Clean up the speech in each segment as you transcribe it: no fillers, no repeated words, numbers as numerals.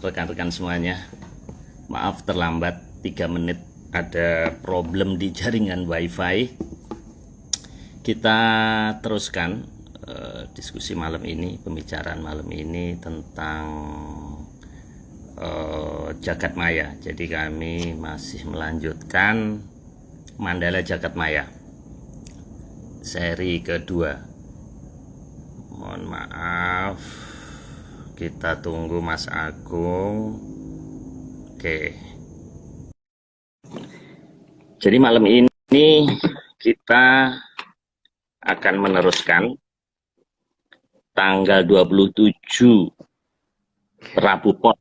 rekan-rekan semuanya. Maaf terlambat 3 menit, ada problem di jaringan wifi. Kita teruskan diskusi malam ini, pembicaraan malam ini tentang jagat maya. Jadi kami masih melanjutkan Mandala Jagat Maya seri kedua. Mohon maaf, kita tunggu Mas Agung. Oke, jadi malam ini kita akan meneruskan tanggal 27 Rabu Pon.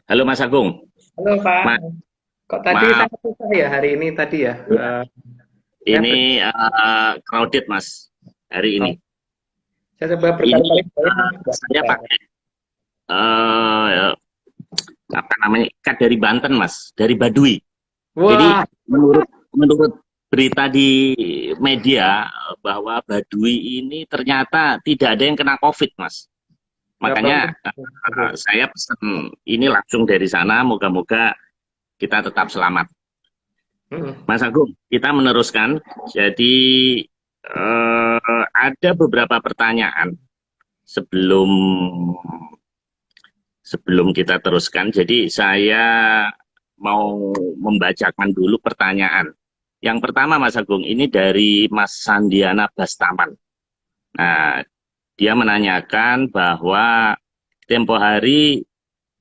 Halo Mas Agung. Halo Pak, Ma kok tadi maaf, sangat susah ya hari ini tadi ya? Saya, ini crowded Mas hari ini. oh, saya coba Ini berkali-kali nggak saya bisa. pakai eh, apa namanya, ikat dari Banten Mas, dari Baduy. Jadi Wah, menurut berita di media bahwa Baduy ini ternyata tidak ada yang kena COVID Mas. ya Makanya bagus. Bagus. saya pesan ini langsung dari sana, moga-moga kita tetap selamat. Mm-mm. Mas Agung, kita meneruskan. Jadi ada beberapa pertanyaan sebelum sebelum kita teruskan. Jadi saya mau membacakan dulu pertanyaan. Yang pertama Mas Agung, ini dari Mas Sandiana Bastaman. Nah, dia menanyakan bahwa tempo hari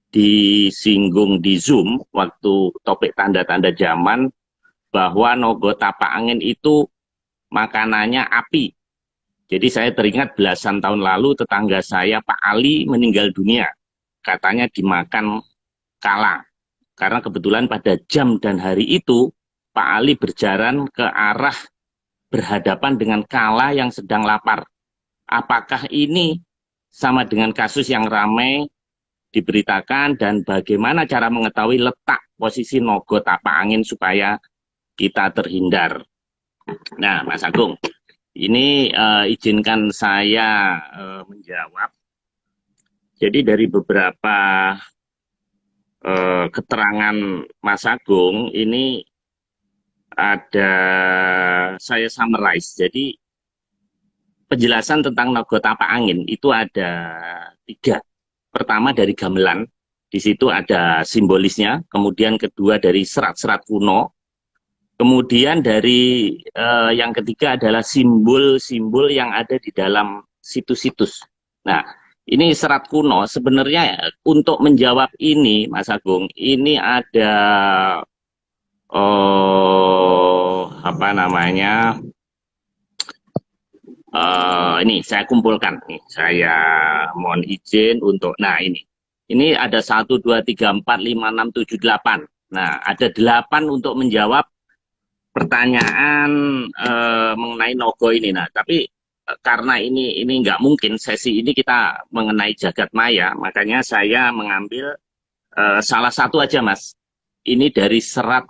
disinggung di Zoom waktu topik tanda-tanda zaman bahwa Nogo Tapak Angin itu makanannya api. Jadi saya teringat belasan tahun lalu tetangga saya Pak Ali meninggal dunia. Katanya dimakan kala. Karena kebetulan pada jam dan hari itu Pak Ali berjalan ke arah berhadapan dengan kala yang sedang lapar. Apakah ini sama dengan kasus yang ramai diberitakan dan bagaimana cara mengetahui letak posisi Nogo Tapak Angin supaya kita terhindar? Nah, Mas Agung, ini izinkan saya menjawab. Jadi dari beberapa keterangan Mas Agung ini ada saya summarize. Jadi penjelasan tentang Nogo Tapak Angin itu ada 3. Pertama dari gamelan, di situ ada simbolisnya. Kemudian kedua dari serat-serat kuno. Kemudian dari yang ketiga adalah simbol-simbol yang ada di dalam situs-situs. Nah, ini serat kuno. Sebenarnya untuk menjawab ini, Mas Agung, ini ada apa namanya? Ini saya kumpulkan. Nih, saya mohon izin untuk. Nah, ini ada 1, 2, 3, 4, 5, 6, 7, 8. Nah, ada 8 untuk menjawab pertanyaan mengenai Nogo ini. Nah, tapi karena ini nggak mungkin sesi ini kita mengenai jagat maya, makanya saya mengambil salah satu aja, Mas. Ini dari serat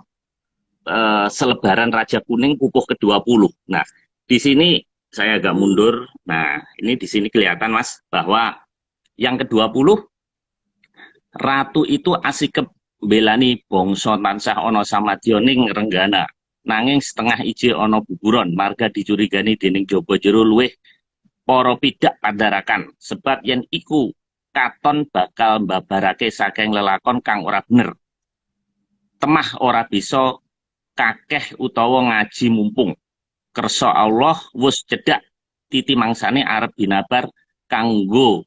selebaran Raja Kuning pupuh ke-20. Nah, di sini saya agak mundur. Nah, ini di sini kelihatan, Mas, bahwa yang ke-20, Ratu itu asikep belani bangsa tansah ana samadyaning renggana. Nanging setengah ije ana buburon, marga dicurigani dening jaba jero luwih para pidak pandharakan. Sebab yen iku katon bakal mbabarake saking lelakon kang ora bener. Temah ora bisa kakeh utawa ngaji mumpung. Kersa Allah wus cedak titi mangsane arep binabar kanggo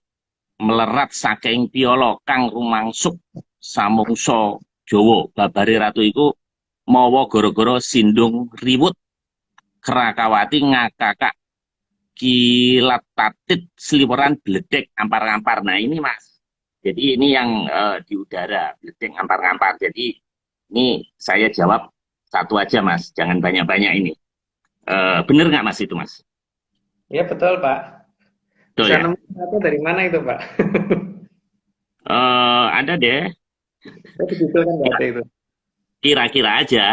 melerat saking piala kang rumangsuk samungsa Jawa. Babare ratu iku mawa gara-gara sindung riwut Krakawati ngakakak kilat tatit seliweran bledek ampar-ampar. Nah ini Mas, jadi ini yang di udara bledek ampar-ampar. Jadi ini saya jawab satu aja Mas, jangan banyak-banyak ini. Bener nggak Mas itu Mas? Ya betul Pak. Betul Bisa ya? nemu satu dari mana itu Pak? Ada deh. Saya begitu kan Ya, berarti itu. kira-kira aja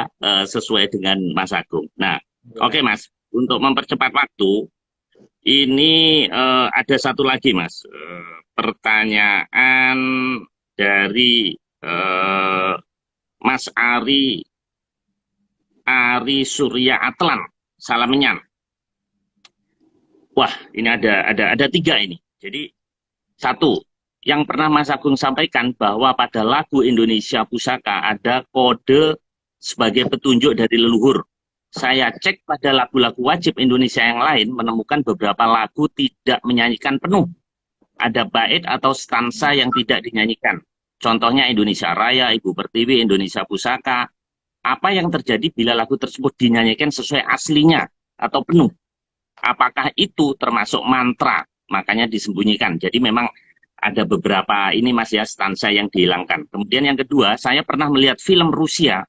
sesuai dengan Mas Agung. Nah, oke Ya. Mas, untuk mempercepat waktu, ini ada satu lagi Mas, pertanyaan dari Mas Ari Surya Atlan, Salamenyan. Wah, ini ada tiga ini. Jadi satu, yang pernah Mas Agung sampaikan bahwa pada lagu Indonesia Pusaka ada kode sebagai petunjuk dari leluhur. Saya cek pada lagu-lagu wajib Indonesia yang lain, menemukan beberapa lagu tidak menyanyikan penuh. Ada bait atau stansa yang tidak dinyanyikan. Contohnya Indonesia Raya, Ibu Pertiwi, Indonesia Pusaka. Apa yang terjadi bila lagu tersebut dinyanyikan sesuai aslinya atau penuh? Apakah itu termasuk mantra? Makanya disembunyikan. Jadi memang ada beberapa ini Mas ya, stansa yang dihilangkan. Kemudian yang kedua, saya pernah melihat film Rusia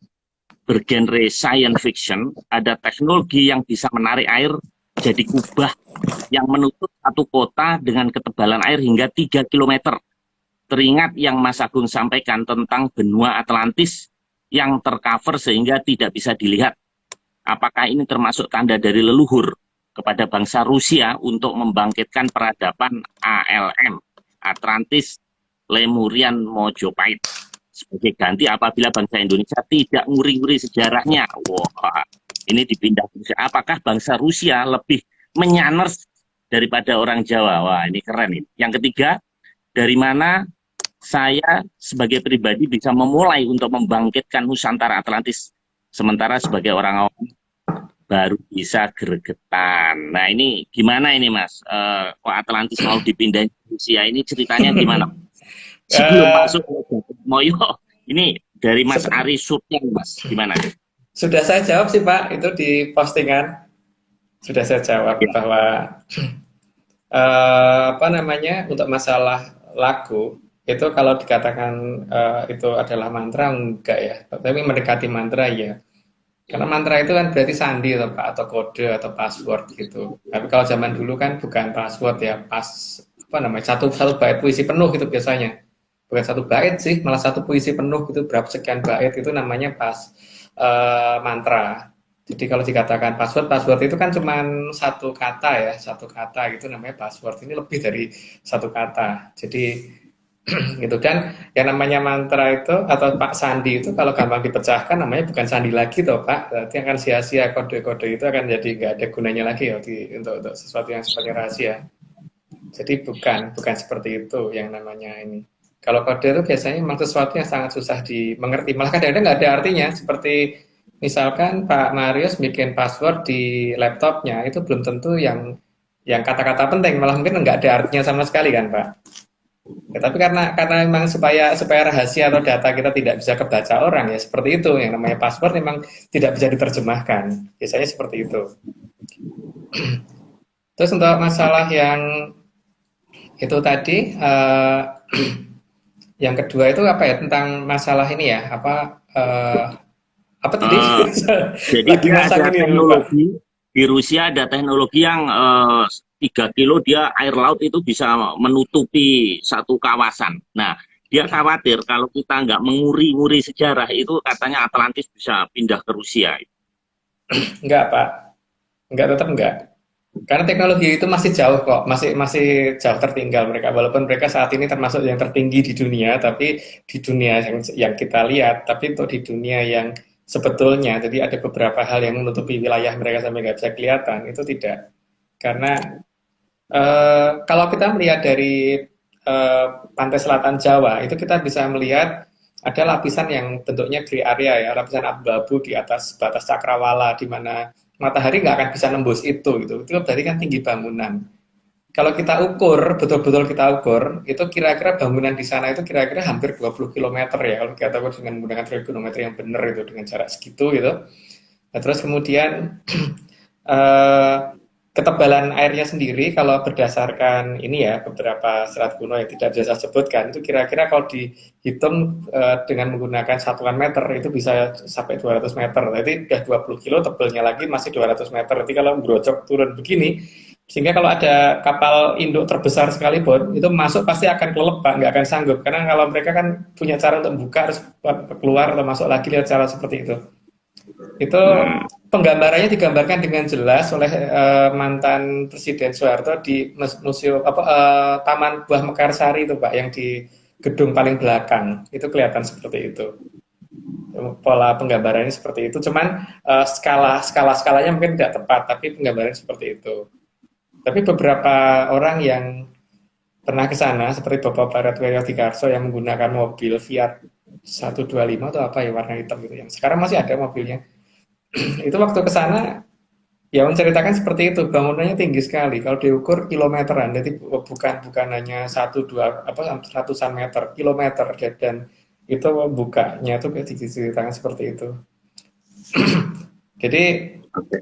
bergenre science fiction, ada teknologi yang bisa menarik air jadi kubah yang menutup satu kota dengan ketebalan air hingga 3 km. Teringat yang Mas Agung sampaikan tentang benua Atlantis yang tercover sehingga tidak bisa dilihat. Apakah ini termasuk tanda dari leluhur kepada bangsa Rusia untuk membangkitkan peradaban ALM, Atlantis, Lemurian, Mojopahit, sebagai ganti apabila bangsa Indonesia tidak nguri-nguri sejarahnya? Wah, ini dipindah. Apakah bangsa Rusia lebih menyanners daripada orang Jawa? Wah, ini keren ini. Yang ketiga, dari mana saya sebagai pribadi bisa memulai untuk membangkitkan Nusantara Atlantis, sementara sebagai orang awam baru bisa gregetan. Nah ini gimana ini Mas? Kok Atlantis mau dipindahin ke Rusia, ini ceritanya gimana? Sebelum masuk ke Moyo, ini dari Mas Ari Surya, Mas, gimana? Sudah saya jawab sih Pak, itu di postingan. Sudah saya jawab ya, bahwa apa namanya, untuk masalah lagu, itu kalau dikatakan itu adalah mantra, enggak ya. Tapi mendekati mantra ya. Karena mantra itu kan berarti sandi atau Pak, atau kode atau password gitu. Tapi kalau zaman dulu kan bukan password ya, apa namanya, satu bait puisi penuh gitu biasanya. Bukan satu bait sih, malah satu puisi penuh gitu, berapa sekian bait itu namanya mantra. Jadi kalau dikatakan password itu kan cuma satu kata ya, satu kata gitu namanya password. Ini lebih dari satu kata. Jadi gitu kan, yang namanya mantra itu atau Pak Sandi itu kalau gampang dipecahkan namanya bukan sandi lagi toh Pak, berarti akan sia-sia, kode-kode itu akan jadi nggak ada gunanya lagi ya untuk sesuatu yang sifatnya rahasia. Jadi bukan seperti itu yang namanya ini. Kalau kode itu biasanya memang sesuatu yang sangat susah dimengerti, malah kadang-kadang nggak ada artinya. Seperti misalkan Pak Marius bikin password di laptopnya, itu belum tentu yang kata-kata penting, malah mungkin nggak ada artinya sama sekali kan Pak. Ya, tapi karena memang supaya rahasia atau data kita tidak bisa kebaca orang, ya seperti itu. Yang namanya password memang tidak bisa diterjemahkan. Biasanya seperti itu. Terus untuk masalah yang itu tadi, yang kedua itu apa ya, tentang masalah ini ya, apa tadi? Jadi dia ada teknologi di Rusia, ada teknologi yang 3 kilo dia air laut itu bisa menutupi satu kawasan. Nah, dia khawatir kalau kita nggak menguri-nguri sejarah itu, katanya Atlantis bisa pindah ke Rusia. Enggak Pak, tetap enggak. Karena teknologi itu masih jauh kok, masih jauh tertinggal mereka. Walaupun mereka saat ini termasuk yang tertinggi di dunia, tapi di dunia yang kita lihat, tapi untuk di dunia yang sebetulnya, jadi ada beberapa hal yang menutupi wilayah mereka sampai nggak bisa kelihatan, itu tidak. Karena kalau kita melihat dari pantai selatan Jawa, itu kita bisa melihat ada lapisan yang bentuknya gray area ya, lapisan abu-abu di atas batas cakrawala, di mana matahari nggak akan bisa nembus itu gitu. Itu berarti kan tinggi bangunan. Kalau kita ukur, betul-betul kita ukur, itu kira-kira bangunan di sana itu kira-kira hampir 20 km ya, kalau kita ukur dengan menggunakan trigonometri yang benar itu, dengan jarak segitu gitu. Nah, terus kemudian ketebalan airnya sendiri kalau berdasarkan ini ya, beberapa serat kuno yang tidak bisa saya sebutkan, itu kira-kira kalau dihitung dengan menggunakan satuan meter itu bisa sampai 200 meter. Jadi udah 20 kilo, tebelnya lagi masih 200 meter. Jadi kalau berocok turun begini, sehingga kalau ada kapal induk terbesar sekalipun itu masuk pasti akan kelelep Pak, nggak akan sanggup. Karena kalau mereka kan punya cara untuk membuka, harus keluar atau masuk lagi lewat cara seperti itu. Itu penggambarannya digambarkan dengan jelas oleh mantan Presiden Soeharto di museum Taman Buah Mekarsari itu Pak, yang di gedung paling belakang. Itu kelihatan seperti itu. Pola penggambarannya seperti itu. Cuman skalanya mungkin tidak tepat, tapi penggambarannya seperti itu. Tapi beberapa orang yang pernah ke sana, seperti Bapak Barat Dikarso yang menggunakan mobil Fiat 125 atau apa ya warna hitam gitu, yang sekarang masih ada mobilnya. Itu waktu ke sana ya menceritakan seperti itu, bangunannya tinggi sekali. Kalau diukur kilometeran, jadi bukan hanya satu dua apa ratusan meter, kilometer, dan itu bukanya tuh diceritakan seperti itu. Jadi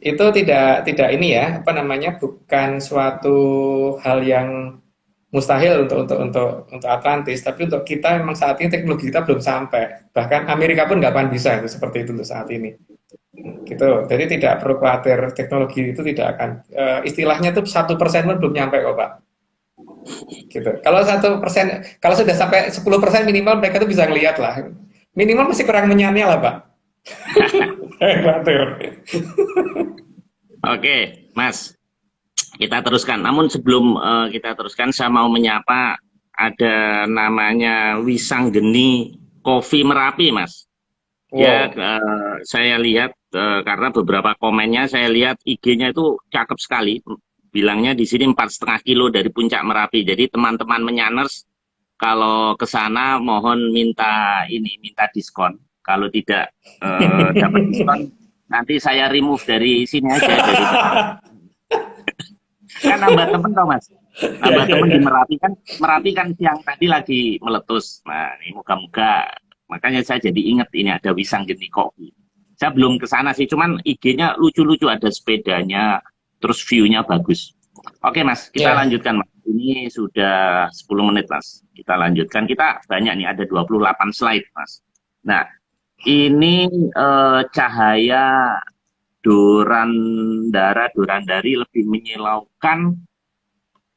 itu tidak ini ya, apa namanya, bukan suatu hal yang mustahil untuk Atlantis, tapi untuk kita memang saat ini teknologi kita belum sampai. Bahkan Amerika pun nggak akan bisa itu seperti itu untuk saat ini. Gitu. Jadi tidak perlu khawatir, teknologi itu tidak akan istilahnya tuh 1% pun belum nyampe kok Pak. Gitu. Kalau 1%, kalau sudah sampai 10% minimal mereka tuh bisa ngelihat lah. Minimal masih kurang menyamnya lah Pak. Khawatir. Oke, Mas, kita teruskan. Namun sebelum kita teruskan, saya mau menyapa ada namanya Wisanggeni Kopi Merapi, Mas. Ya, saya lihat karena beberapa komennya saya lihat IG-nya itu cakep sekali. Bilangnya di sini 4,5 kilo dari puncak Merapi. Jadi teman-teman menyaners kalau ke sana mohon minta diskon. Kalau tidak dapat diskon, nanti saya remove dari sini aja dari kan nambah temen toh Mas. Nambah temen di Merapi kan siang tadi lagi meletus. Nah, ini moga-moga makanya saya jadi ingat ini ada Wisanggeni Kopi. Saya belum ke sana sih, cuman IG-nya lucu-lucu, ada sepedanya, terus view-nya bagus. Oke Mas, kita lanjutkan Mas. Ini sudah 10 menit Mas. Kita lanjutkan. Kita banyak nih, ada 28 slide Mas. Nah, ini cahaya Dorandari lebih menyilaukan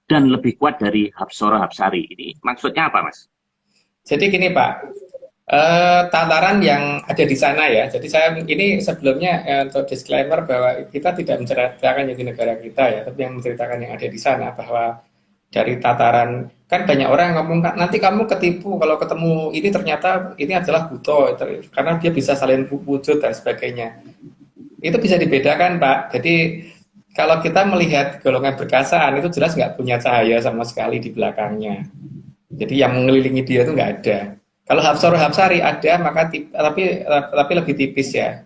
dan lebih kuat dari Hapsara Hapsari. Ini maksudnya apa Mas? Jadi gini Pak, tataran yang ada di sana ya. Jadi saya ini sebelumnya untuk disclaimer bahwa kita tidak menceritakan yang di negara kita ya, tapi yang menceritakan yang ada di sana, bahwa dari tataran, kan banyak orang yang ngomong nanti kamu ketipu kalau ketemu ini ternyata ini adalah buto karena dia bisa salin wujud dan sebagainya. Itu bisa dibedakan Pak. Jadi kalau kita melihat golongan berkasaan itu jelas nggak punya cahaya sama sekali di belakangnya. Jadi yang mengelilingi dia itu nggak ada. Kalau Hapsara Hapsari ada, maka tapi lebih tipis ya.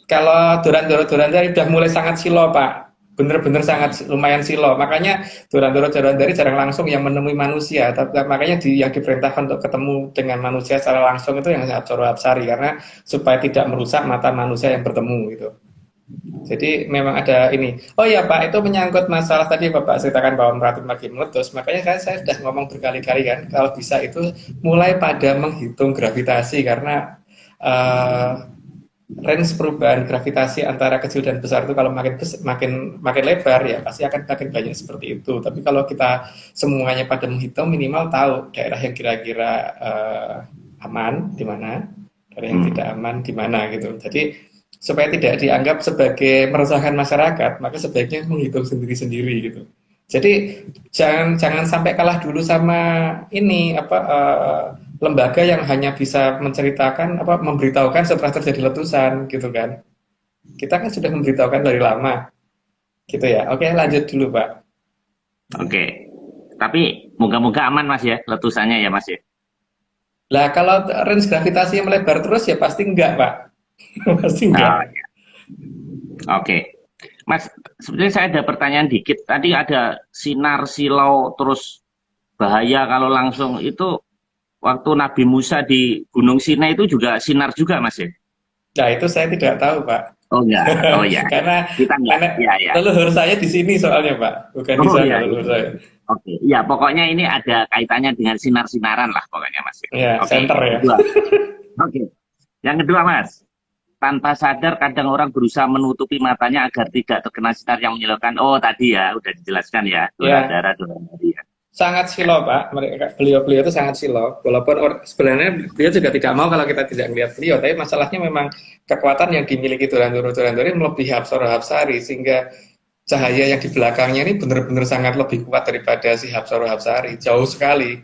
Kalau Dorandari udah mulai sangat silo Pak, bener-bener sangat lumayan silo. Makanya Dorandari jarang langsung yang menemui manusia. Makanya yang diperintahkan untuk ketemu dengan manusia secara langsung itu yang Hapsara Hapsari, karena supaya tidak merusak mata manusia yang bertemu gitu. Jadi memang ada ini. Oh iya Pak, itu menyangkut masalah tadi Bapak ceritakan bahwa Merapi makin meletus. Makanya saya sudah ngomong berkali-kali kan, kalau bisa itu mulai pada menghitung gravitasi, karena range perubahan gravitasi antara kecil dan besar itu kalau makin lebar ya pasti akan makin banyak seperti itu. Tapi kalau kita semuanya pada menghitung, minimal tahu daerah yang kira-kira aman di mana, daerah yang tidak aman di mana gitu. Jadi supaya tidak dianggap sebagai meresahkan masyarakat, maka sebaiknya menghitung sendiri-sendiri gitu. Jadi jangan sampai kalah dulu sama ini lembaga yang hanya bisa menceritakan memberitahukan setelah terjadi letusan gitu kan. Kita kan sudah memberitahukan dari lama. Gitu ya. Oke, lanjut dulu, Pak. Oke. Tapi moga-moga aman Mas ya letusannya ya Mas ya. Lah kalau range gravitasi yang melebar terus ya pasti enggak, Pak. Pasti enggak. Oh, ya. Oke. Mas, sebenarnya saya ada pertanyaan dikit. Tadi ada sinar silau terus bahaya kalau langsung itu waktu Nabi Musa di Gunung Sinai itu juga sinar juga Mas ya? Nah itu saya tidak tahu Pak. Oh enggak, oh ya. karena ya. leluhur saya di sini soalnya Pak, bukan di sana leluhur saya. Oke, ya pokoknya ini ada kaitannya dengan sinar-sinaran lah pokoknya Mas. Ya, center ya. Oke, yang kedua Mas. Tanpa sadar kadang orang berusaha menutupi matanya agar tidak terkena sinar yang menyilaukan. Oh tadi ya udah dijelaskan ya, Dorandari ya. Sangat silo Pak, beliau itu sangat silo. Walaupun sebenarnya beliau juga tidak mau kalau kita tidak melihat beliau, tapi masalahnya memang kekuatan yang dimiliki Dorandari melebihi Hapsara Hapsari, sehingga cahaya yang di belakangnya ini benar-benar sangat lebih kuat daripada si Hapsara Hapsari, jauh sekali.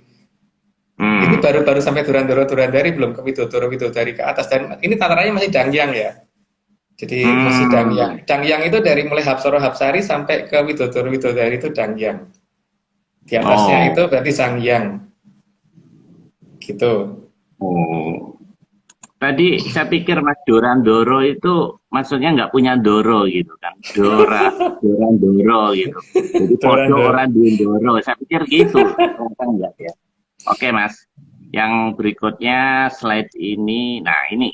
Ini Hmm. baru-baru sampai Durandoro Durandari, belum ke Widodoro Widodari ke atas, dan ini tatarannya masih Dangyang ya. Jadi masih Hmm. Dangyang. Dangyang itu dari mulai Hapsoro Hapsari sampai ke Widodoro Widodari itu Dangyang. Di atasnya itu Oh. berarti Sangyang gitu. Oh. Tadi saya pikir Mas Dorandoro itu maksudnya nggak punya Doro gitu kan. Dorandoro gitu. Jadi podo Durandoro. orang Doro. Saya pikir gitu. Ternyata enggak ya. Oke Mas. Yang berikutnya slide ini. Nah ini.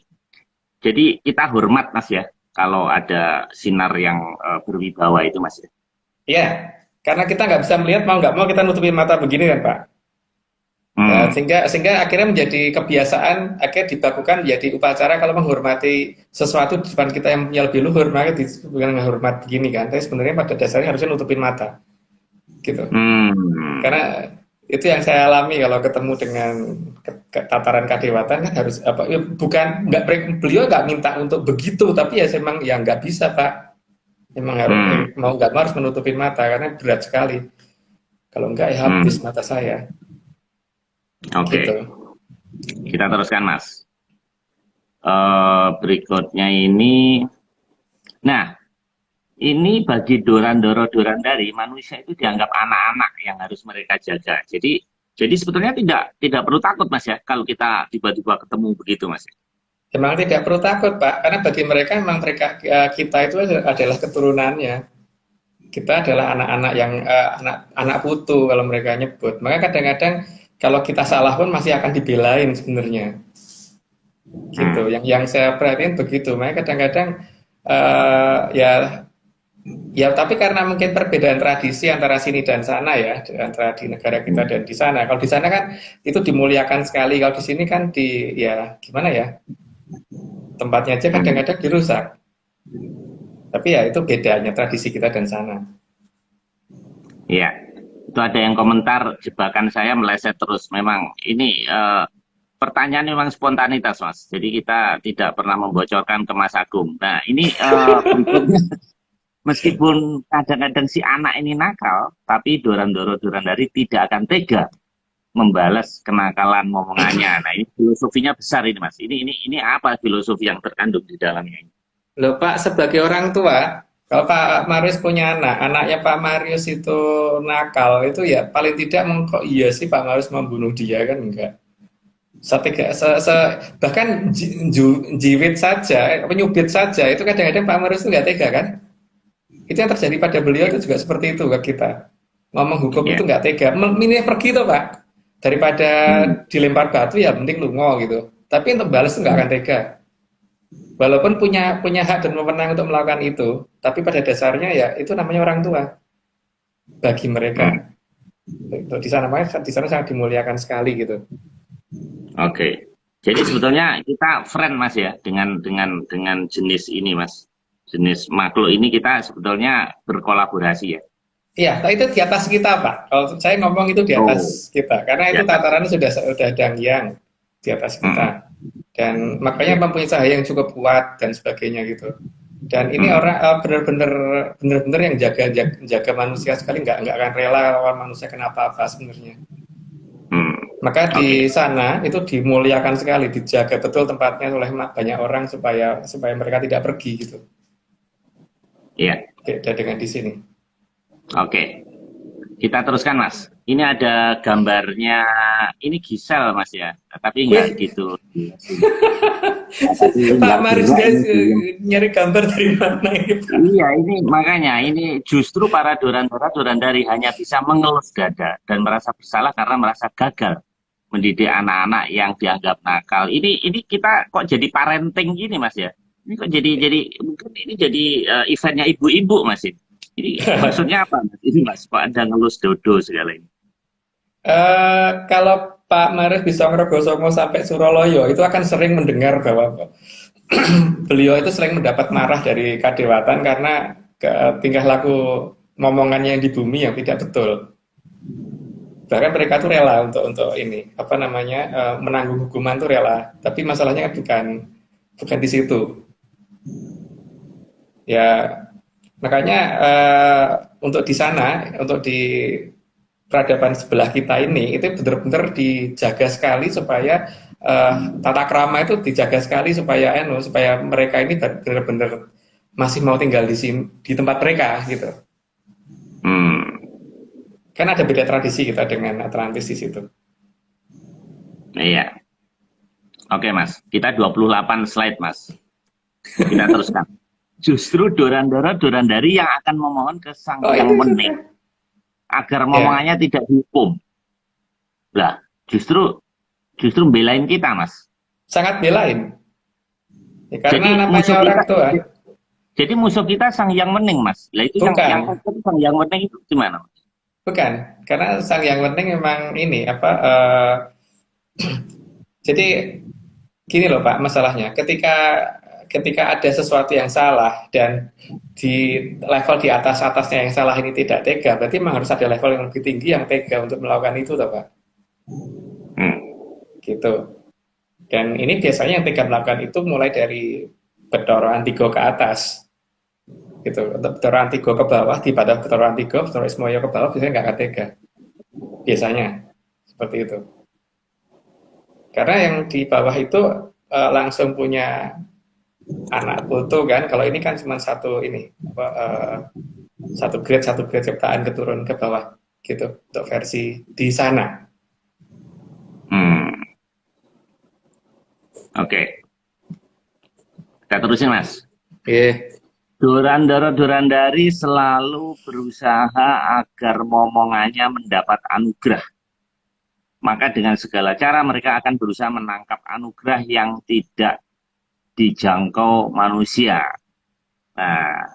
Jadi kita hormat Mas ya. Kalau ada sinar yang berwibawa itu Mas ya. Iya, karena kita nggak bisa melihat, mau nggak mau kita nutupin mata begini kan Pak. Ya, Hmm. sehingga akhirnya menjadi kebiasaan, akhirnya dibakukan menjadi upacara kalau menghormati sesuatu di depan kita yang punya lebih luhur, maka disebut dengan menghormat begini kan. Tapi sebenarnya pada dasarnya harusnya nutupin mata gitu. Hmm. Karena itu yang saya alami kalau ketemu dengan tataran kadewatan, kan harus apa ya, bukan nggak, beliau nggak minta untuk begitu, tapi ya memang ya nggak bisa Pak, memang harus Hmm. mau nggak mau harus menutupin mata karena berat sekali, kalau enggak ya Hmm. habis mata saya Oke. gitu. Kita teruskan Mas. Berikutnya ini. Nah, ini bagi Dorandoro Dorandari, manusia itu dianggap anak-anak yang harus mereka jaga. Jadi sebetulnya tidak perlu takut Mas ya kalau kita tiba-tiba ketemu begitu Mas. Memang tidak perlu takut Pak, karena bagi mereka memang kita itu adalah keturunannya, kita adalah anak-anak yang anak putu kalau mereka nyebut, maka kadang-kadang kalau kita salah pun masih akan dibelain sebenarnya gitu. Hmm. Yang saya perhatiin begitu. Makanya kadang-kadang ya ya tapi karena mungkin perbedaan tradisi antara sini dan sana ya, antara di negara kita dan di sana. Kalau di sana kan itu dimuliakan sekali. Kalau di sini kan di ya gimana ya, tempatnya aja Hmm. kadang-kadang dirusak. Tapi ya itu bedanya tradisi kita dan sana. Iya, itu ada yang komentar jebakan saya meleset terus. Memang ini pertanyaan memang spontanitas Mas. Jadi kita tidak pernah membocorkan ke Mas Agung. Nah ini berikutnya. Meskipun kadang-kadang si anak ini nakal, tapi Dorandoro Dorandari tidak akan tega membalas kenakalan momongannya. Nah, ini filosofinya besar ini, Mas. Ini apa filosofi yang terkandung di dalamnya ini? Loh Pak, sebagai orang tua, kalau Pak Marius punya anak, anaknya Pak Marius itu nakal, itu ya paling tidak kok iya sih Pak Marius membunuh dia kan enggak. Setiga, bahkan jiwit saja, penyubit saja, itu kadang-kadang Pak Marius itu nggak tega kan? Itu yang terjadi pada beliau itu juga seperti itu ke kita. Ngomong hukum itu Ya. nggak tega. Milih pergi tuh Pak. Daripada Hmm. dilempar batu ya mending lungo gitu. Tapi untuk balas itu nggak akan tega. Walaupun punya punya hak dan wewenang untuk melakukan itu, tapi pada dasarnya ya itu namanya orang tua bagi mereka. Hmm. Di sana di sana sangat dimuliakan sekali gitu. Oke. Jadi sebetulnya kita friend, Mas ya, dengan jenis ini, Mas. Jenis makhluk ini kita sebetulnya berkolaborasi ya. Iya, tapi itu di atas kita, Pak. Kalau saya ngomong itu di atas Oh, kita, karena di itu atas. tatarannya sudah dangyang di atas kita, Hmm. dan makanya Ya. mempunyai cahaya yang cukup kuat dan sebagainya gitu. Dan ini orang Hmm. benar-benar yang jaga manusia sekali, nggak akan rela kalau manusia kenapa-apa sebenarnya. Hmm. Maka di Oke. sana itu dimuliakan sekali, dijaga betul tempatnya oleh banyak orang supaya supaya mereka tidak pergi gitu. Iya. Beda dengan di sini. Oke. Kita teruskan, Mas. Ini ada gambarnya, ini Gisel, Mas ya. Tapi nggak Wih, gitu. Nah, tapi Pak nggak Maris gerak guys, ini diem. nyari gambar dari mana ini Pak? Iya, ini makanya ini justru para dorandora dorandari hanya bisa mengelus dada dan merasa bersalah karena merasa gagal mendidik anak-anak yang dianggap nakal. Ini kita kok jadi parenting gini, Mas ya? Ini kok jadi mungkin ini jadi eventnya ibu-ibu, Mas ini. Ini maksudnya apa, Mas? Ini Mas, kok ada ngelus dodo segala ini. Kalau Pak Maris bisa ngerogosongo sampai Suraloyo, itu akan sering mendengar bahwa beliau itu sering mendapat marah dari kadewatan karena tingkah laku momongannya yang di bumi yang tidak betul. Bahkan mereka tuh rela untuk ini apa namanya menanggung hukuman tuh rela. Tapi masalahnya kan bukan di situ. Ya makanya untuk di sana, untuk di peradaban sebelah kita ini itu benar-benar dijaga sekali supaya tata krama itu dijaga sekali supaya supaya mereka ini benar-benar masih mau tinggal di tempat mereka gitu. Hmm, Kan ada beda tradisi kita dengan Atlantis di situ. iya. Oke, Mas. Kita 28 slide, Mas. Kita teruskan. Justru Dorandoro Dorandari yang akan memohon ke Sang Oh Yang ini Wening sudah. agar Ya, momongannya tidak dihukum. Lah, justru justru belain kita, Mas. sangat belain. Ya, karena Jadi musuh namanya kita orang tua, jadi musuh kita Sang Yang Wening, Mas. Lah itu yang bukan, hukum Sang Yang Wening itu gimana, Mas? bukan. Karena sang yang penting memang ini apa? Jadi gini loh Pak, masalahnya ketika ketika ada sesuatu yang salah dan di level di atas atasnya yang salah ini tidak tega, berarti memang harus ada level yang lebih tinggi yang tega untuk melakukan itu, toh Pak. Hmm. Gitu. Dan ini biasanya yang tega melakukan itu mulai dari Bathara Antigo ke atas. Gitu. Untuk Bathara Antigo ke bawah, di bawah Bathara Antigo, Bathara Ismoyo ke bawah biasanya nggak akan tega. Biasanya seperti itu. Karena yang di bawah itu langsung punya anak putu kan. Kalau ini kan cuma satu ini apa, satu grade ciptaan keturun ke bawah gitu untuk versi di sana. Hmm. Oke. Kita terusin, Mas. Oke. Dorandoro Dorandari selalu berusaha agar momongannya mendapat anugerah. Maka dengan segala cara mereka akan berusaha menangkap anugerah yang tidak dijangkau manusia. Nah,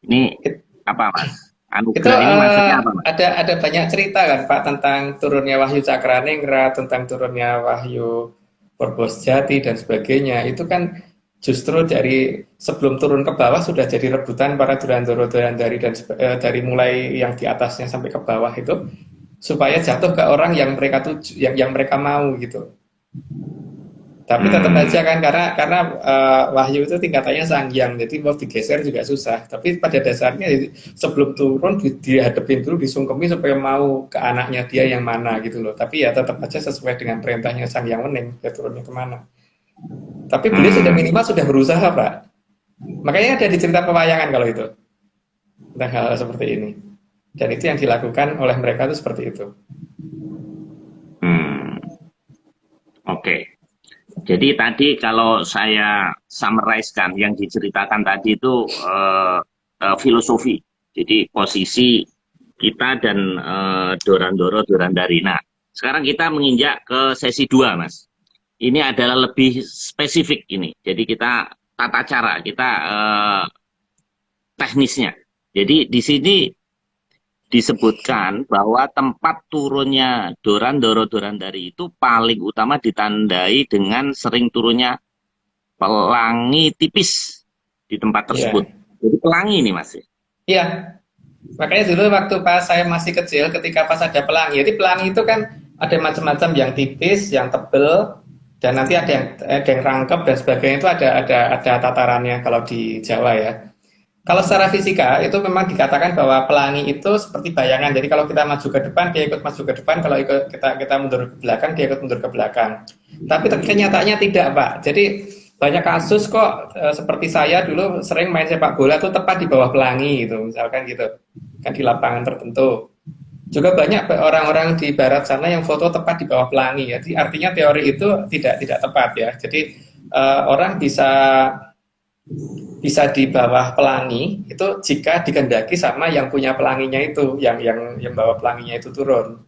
ini apa, Mas? Itu Anugerah ini maksudnya apa, Mas? ada banyak cerita kan Pak tentang turunnya Wahyu Cakraningrat, tentang turunnya Wahyu Purbosjati dan sebagainya. Itu kan justru dari sebelum turun ke bawah sudah jadi rebutan para Durandoro Durandari dan dari mulai yang di atasnya sampai ke bawah itu supaya jatuh ke orang yang mereka tuju, yang mereka mau gitu. Tapi tetap aja Hmm, kan karena wahyu itu tingkatannya sangyang, jadi mau digeser juga susah. Tapi pada dasarnya sebelum turun dihadapin dulu, disungkemi supaya mau ke anaknya dia yang mana gitu loh. Tapi ya tetap aja sesuai dengan perintahnya sang yang wening, dia turunnya kemana. Tapi beliau sudah hmm, minimal sudah berusaha Pak. Makanya ada di cerita pewayangan kalau itu tentang hal, -hal seperti ini. Dan itu yang dilakukan oleh mereka itu seperti itu. hmm. Oke. Jadi tadi kalau saya summarize-kan yang diceritakan tadi itu filosofi. Jadi posisi kita dan Dorandoro Dorandari. Nah, sekarang kita menginjak ke sesi 2, Mas. Ini adalah lebih spesifik ini. Jadi kita tata cara, kita teknisnya. Jadi di sini disebutkan bahwa tempat turunnya Dorandoro Dorandari itu paling utama ditandai dengan sering turunnya pelangi tipis di tempat tersebut. Iya. Jadi pelangi ini Mas. Iya, makanya dulu waktu pas saya masih kecil, ketika pas ada pelangi, jadi pelangi itu kan ada macam-macam yang tipis, yang tebel, dan nanti ada yang rangkep dan sebagainya itu ada tatarannya kalau di Jawa ya. Kalau secara fisika itu memang dikatakan bahwa pelangi itu seperti bayangan. Jadi kalau kita maju ke depan, dia ikut maju ke depan. Kalau kita mundur ke belakang, dia ikut mundur ke belakang. Tapi kenyataannya tidak, Pak. Jadi banyak kasus kok seperti saya dulu sering main sepak bola tuh tepat di bawah pelangi gitu, misalkan gitu. Kan di lapangan tertentu. Juga banyak orang-orang di barat sana yang foto tepat di bawah pelangi. Jadi artinya teori itu tidak tepat ya. Jadi orang bisa bisa di bawah pelangi itu jika dikendaki sama yang punya pelanginya itu, yang bawa pelanginya itu turun.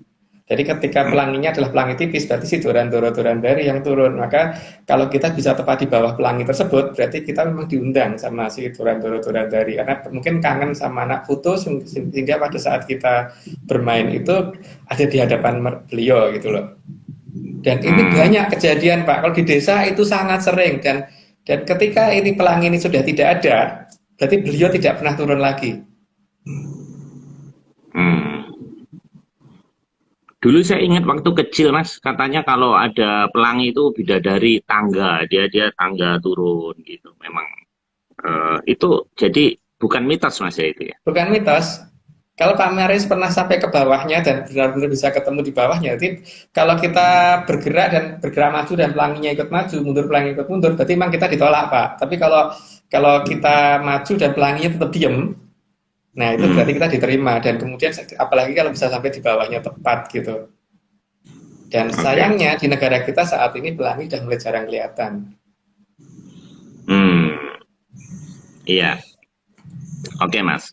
Jadi ketika pelanginya adalah pelangi tipis, berarti si Dorandoro-Dorandari yang turun. Maka kalau kita bisa tepat di bawah pelangi tersebut, berarti kita memang diundang sama si Dorandoro-Dorandari. Karena mungkin kangen sama anak putu, sehingga pada saat kita bermain itu ada di hadapan beliau gitu loh. Dan ini Hmm, banyak kejadian Pak. Kalau di desa itu sangat sering dan ketika ini pelangi ini sudah tidak ada, berarti beliau tidak pernah turun lagi. hmm. Dulu saya ingat waktu kecil Mas, katanya kalau ada pelangi itu bidadari tangga, dia tangga turun gitu. Memang itu jadi bukan mitos Mas ya itu ya. Bukan mitos, kalau Pak Maris pernah sampai ke bawahnya dan benar-benar bisa ketemu di bawahnya, jadi kalau kita bergerak dan bergerak maju dan pelanginya ikut maju, mundur pelangi ikut mundur, berarti memang kita ditolak Pak. Tapi kalau kalau kita maju dan pelanginya tetap diem, nah itu berarti Hmm. kita diterima dan kemudian apalagi kalau bisa sampai di bawahnya tepat gitu. Dan Oke. sayangnya di negara kita saat ini pelangi sudah mulai jarang kelihatan. Hmm. Iya. Oke, Mas.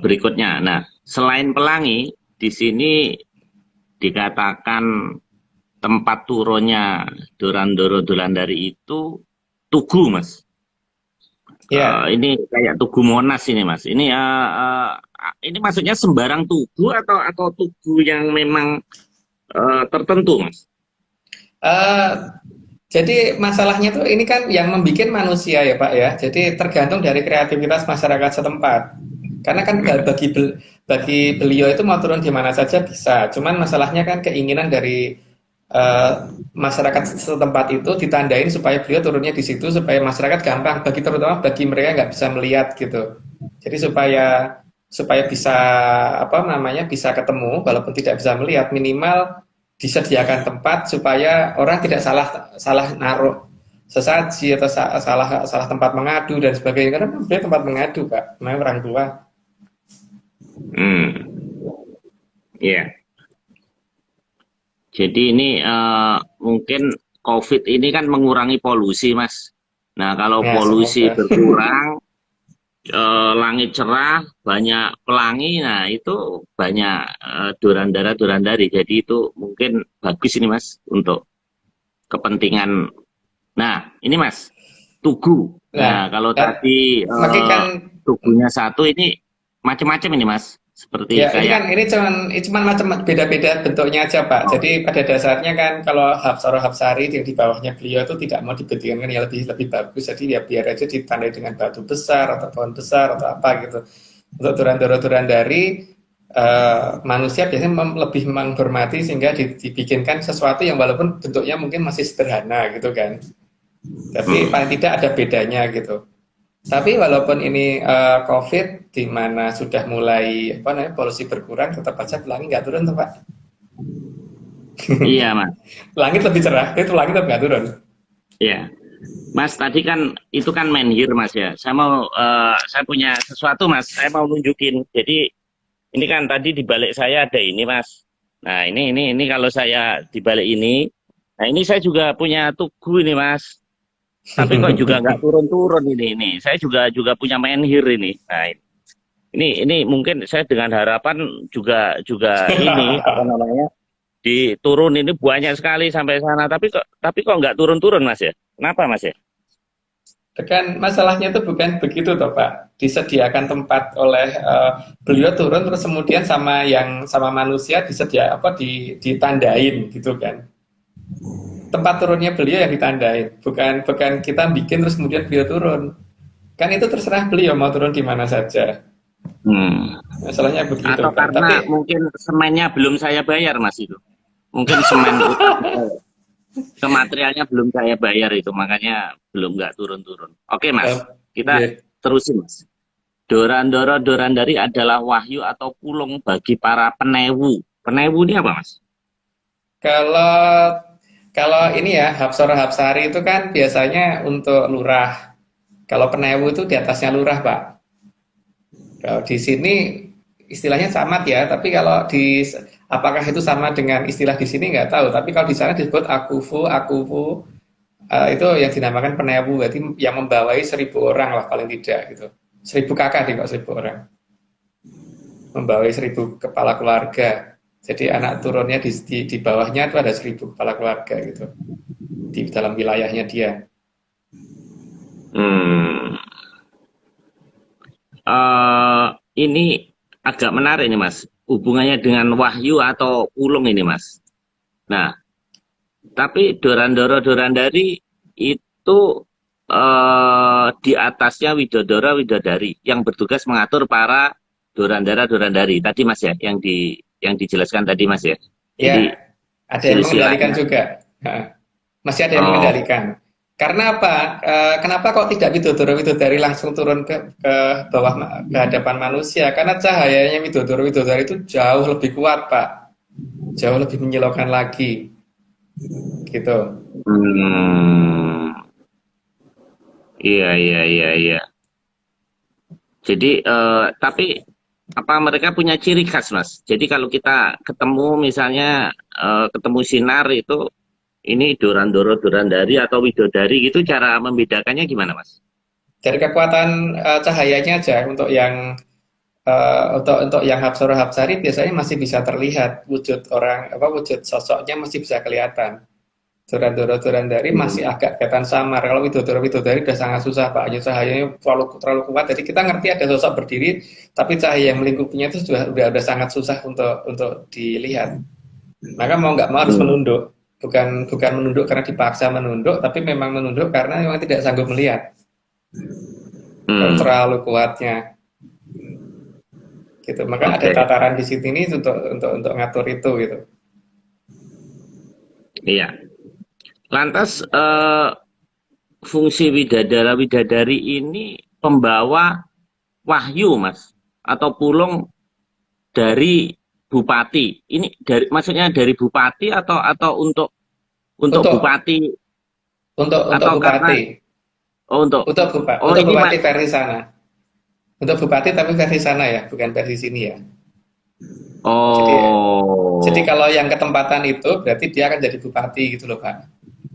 Berikutnya, nah, selain pelangi, di sini dikatakan tempat turunnya Dorandoro Dolandari itu Tugu, Mas. Ya, Ini kayak Tugu Monas ini, Mas. Ini maksudnya sembarang tugu atau tugu yang memang tertentu, Mas? eh, jadi masalahnya tuh ini kan yang membuat manusia ya Pak ya. Jadi tergantung dari kreativitas masyarakat setempat. Karena kan bagi beliau itu mau turun di mana saja bisa. Cuman masalahnya kan keinginan dari eh, masyarakat setempat itu ditandain supaya beliau turunnya di situ supaya masyarakat gampang bagi terutama bagi mereka nggak bisa melihat gitu. Jadi supaya supaya bisa apa namanya bisa ketemu walaupun tidak bisa melihat minimal disediakan tempat supaya orang tidak salah salah naruh sesaji atau salah salah tempat mengadu dan sebagainya karena sebenarnya tempat mengadu Pak, memang orang tua. Hmm, iya. Jadi ini mungkin COVID ini kan mengurangi polusi, Mas. Nah, kalau Ya polusi semoga. berkurang, langit cerah, banyak pelangi, nah itu banyak durandara-durandari. Jadi itu mungkin bagus ini, Mas, untuk kepentingan. Nah, ini Mas, tugu. Nah, Nah, kalau nah tadi makanya kan tugunya satu ini macam-macam ini, Mas. Seperti ya, kayak ini cuman macam beda-beda bentuknya aja, Pak. Jadi pada dasarnya kan kalau Hapsara Hapsari yang di bawahnya beliau itu tidak mau dibetulkan yang lebih lebih bagus. Jadi ya biar aja ditandai dengan batu besar atau pohon besar atau apa gitu. Untuk Durandara-Durandari manusia biasanya lebih menghormati sehingga dibikinkan sesuatu yang walaupun bentuknya mungkin masih sederhana gitu kan. Tapi hmm, paling tidak ada bedanya gitu. Tapi walaupun ini COVID, di mana sudah mulai apa namanya polusi berkurang, tetap aja pelangi nggak turun tuh Pak. iya, Mas. Langit lebih cerah, itu langit tetap nggak turun. Iya. Mas, tadi kan itu kan menhir, Mas ya. Saya punya sesuatu, Mas. Saya mau nunjukin. Jadi ini kan tadi di balik saya ada ini, Mas. Nah, ini kalau saya di balik ini, nah ini saya juga punya tugu ini, Mas. Tapi kok juga nggak turun-turun ini. Saya juga punya menhir ini. Nah, ini mungkin saya dengan harapan juga juga ini apa namanya diturun ini banyak sekali sampai sana. Tapi kok nggak turun-turun, Mas ya? Kenapa, Mas ya? Kan masalahnya itu bukan begitu toh Pak. Disediakan tempat oleh beliau turun terus kemudian sama manusia ditandain gitu kan. Tempat turunnya beliau yang ditandain, bukan bukan kita bikin terus kemudian beliau turun. Kan itu terserah beliau mau turun di mana saja. Hmm. Masalahnya begitu Atau Pak. karena Tapi mungkin semennya belum saya bayar, Mas itu. Mungkin semen utama ke materialnya belum saya bayar itu, makanya belum nggak turun-turun. Oke, Mas. Kita ya, terusin, Mas. Dorandoro Dorandari adalah wahyu atau pulung bagi para penewu. Penewu ini apa, Mas? kalau kalau ini ya Hapsara Hapsari itu kan biasanya untuk lurah. Kalau penewu itu di atasnya lurah, Pak. Kalau di sini istilahnya camat ya, tapi kalau di apakah itu sama dengan istilah di sini nggak tahu. Tapi kalau di sana disebut akufu, akufu itu yang dinamakan penewu, berarti yang membawai 1.000 orang lah paling tidak gitu. 1.000 kakak deh kok 1.000 orang, membawai 1.000 kepala keluarga. Jadi anak turunnya di bawahnya itu ada 1.000 kepala keluarga gitu di dalam wilayahnya dia. Hmm. eh ini agak menarik nih, Mas. Hubungannya dengan wahyu atau pulung ini, Mas. Nah, tapi Dorandoro Dorandari itu di atasnya Widodoro Widodari yang bertugas mengatur para Dorandara Dorandari tadi, Mas ya, yang dijelaskan tadi, Mas ya. Ya, Jadi ada yang mengendalikan silsilahnya. juga. Masih ada yang Oh, mengendalikan. Karena apa? Kenapa kok tidak Widodoro Widodari langsung turun ke bawah ke hadapan manusia? Karena cahayanya Widodoro Widodari itu jauh lebih kuat, Pak. Jauh lebih menyilaukan lagi, gitu. Hmm, iya, iya, iya, iya. Jadi, tapi apa mereka punya ciri khas, Mas? Jadi kalau kita ketemu misalnya ketemu sinar itu ini Dorandoro, Dorandari atau Widodari gitu cara membedakannya gimana, Mas? Dari kekuatan cahayanya aja untuk yang untuk yang Hapsara Hapsari biasanya masih bisa terlihat wujud orang apa wujud sosoknya masih bisa kelihatan. Durandoro Durandari masih Hmm. agak kelihatan samar. Kalau Widodoro Widodari udah sangat susah Pak. Hanya cahayanya terlalu kuat. Jadi kita ngerti ada sosok berdiri, tapi cahaya yang melingkupinya itu udah sangat susah untuk dilihat. Maka mau nggak mau harus Hmm. menunduk. Bukan bukan menunduk karena dipaksa menunduk, tapi memang menunduk karena memang tidak sanggup melihat. Kalau Hmm. terlalu kuatnya gitu. Maka ada Oke, tataran di sini untuk ngatur itu gitu. iya. Lantas fungsi Widadara Widadari ini pembawa wahyu, Mas, atau pulung dari bupati. Ini dari maksudnya dari bupati atau untuk Untuk bupati untuk atau karena bupati, oh untuk oh untuk ini bupati Mas. versi sana. Untuk bupati tapi versi sana ya, bukan versi sini ya. Jadi jadi Oh. kalau yang ketempatan itu berarti dia akan jadi bupati gitu loh Pak.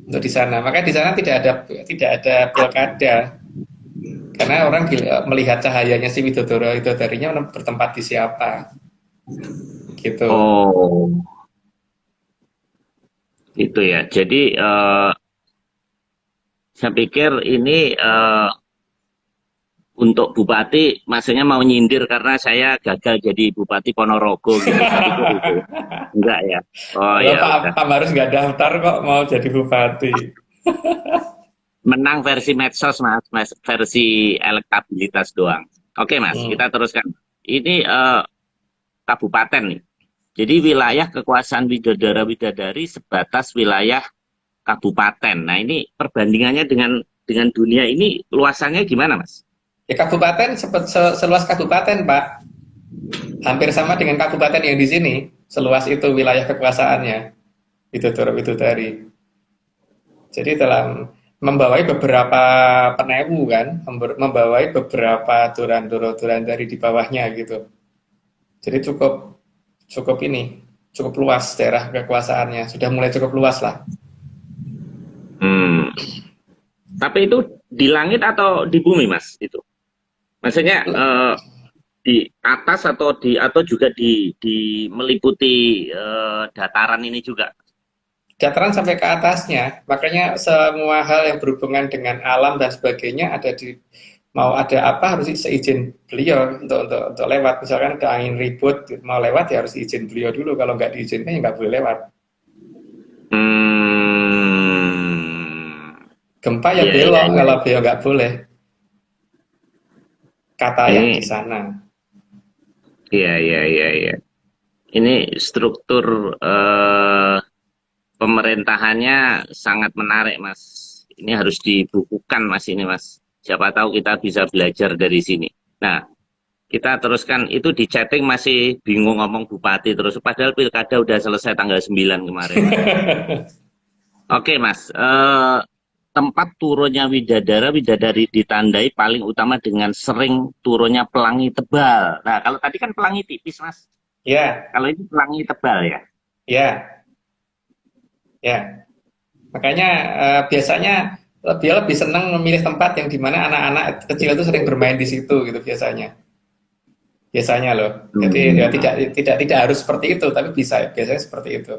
Untuk di sana. Maka di sana tidak ada pilkada karena orang melihat cahayanya si Widodoro Widodarinya bertempat di siapa gitu. Oh, itu ya. Jadi saya pikir ini untuk bupati, maksudnya mau nyindir karena saya gagal jadi bupati Ponorogo gitu. Saya pikir itu. Enggak ya. Oh Kalau ya udah. Pak Marus nggak daftar kok mau jadi bupati. Menang versi medsos mas, versi elektabilitas doang. Oke mas, Hmm. kita teruskan. Ini kabupaten nih. Jadi wilayah kekuasaan Widodara Widadari sebatas wilayah kabupaten. Nah ini perbandingannya dengan dunia ini luasannya gimana mas? Ya kabupaten seluas kabupaten Pak. Hampir sama dengan kabupaten yang di sini. Seluas itu wilayah kekuasaannya. Widodoro Widodari. Jadi dalam membawai beberapa penewu kan, membawai beberapa turan dari di bawahnya gitu. Jadi cukup cukup ini, cukup luas daerah kekuasaannya, sudah mulai cukup luas lah. Hmm. Tapi itu di langit atau di bumi mas? Itu maksudnya di atas atau juga di meliputi dataran ini juga. Dataran sampai ke atasnya, makanya semua hal yang berhubungan dengan alam dan sebagainya ada di mau ada apa harus seizin beliau untuk lewat. Misalkan ada angin ribut mau lewat ya harus izin beliau dulu. Kalau nggak diizinkan ya nggak boleh lewat. Hmm. Gempa ya Iya, iya, belok iya. kalau beliau nggak boleh. Kata yang di Ini, sana. iya, iya, iya, iya. Ini struktur pemerintahannya sangat menarik, Mas. Ini harus dibukukan, Mas, ini, Mas. Siapa tahu kita bisa belajar dari sini. Nah, kita teruskan. Itu di chatting masih bingung ngomong bupati terus. Padahal pilkada udah selesai tanggal 9 kemarin, Mas. Oke, Mas. Tempat turunnya Widadara, Widadari ditandai paling utama dengan sering turunnya pelangi tebal. Nah, kalau tadi kan pelangi tipis, Mas. Ya, Kalau ini pelangi tebal ya. ya, ya. Makanya biasanya dia lebih senang memilih tempat yang dimana anak-anak kecil itu sering bermain di situ gitu biasanya. Biasanya loh. Jadi ya Hmm. tidak harus seperti itu, tapi biasanya seperti itu.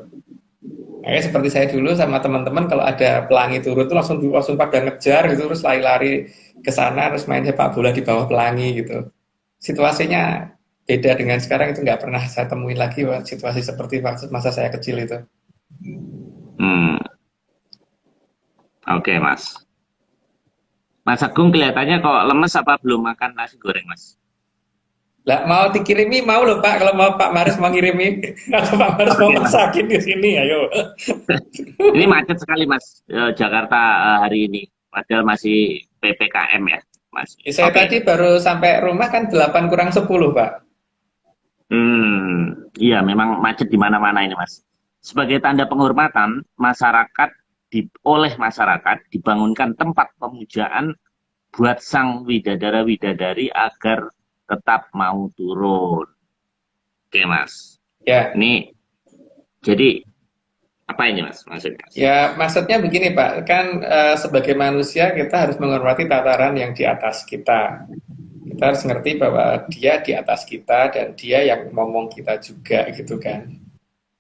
Makanya seperti saya dulu sama teman-teman kalau ada pelangi turun tuh langsung langsung pada ngejar gitu terus lari-lari ke sana terus main sepak bola di bawah pelangi gitu. Situasinya beda dengan sekarang itu nggak pernah saya temuin lagi wah, situasi seperti masa saya kecil itu. Hmm. Oke, Mas. Mas Agung kelihatannya kok lemes apa belum makan nasi goreng, Mas? Lah mau dikirimi mau loh Pak, kalau mau Pak Maris mau ngirimi atau Pak Maris mau Oke, Mas. masakin di sini, ayo. Ini macet sekali, Mas, Jakarta hari ini. Padahal masih PPKM ya, Mas. Saya Oke. tadi baru sampai rumah kan 8 kurang 10 Pak. Iya, memang macet di mana-mana ini, Mas. Sebagai tanda penghormatan, oleh masyarakat dibangunkan tempat pemujaan buat sang widadara-widadari agar tetap mau turun. Oke, Mas. Ya, Ini jadi apa ini, Mas? Maksudnya? ya maksudnya begini Pak, kan sebagai manusia kita harus menghormati tataran yang di atas kita. Kita harus ngerti bahwa dia di atas kita dan dia yang ngomong kita juga gitu kan.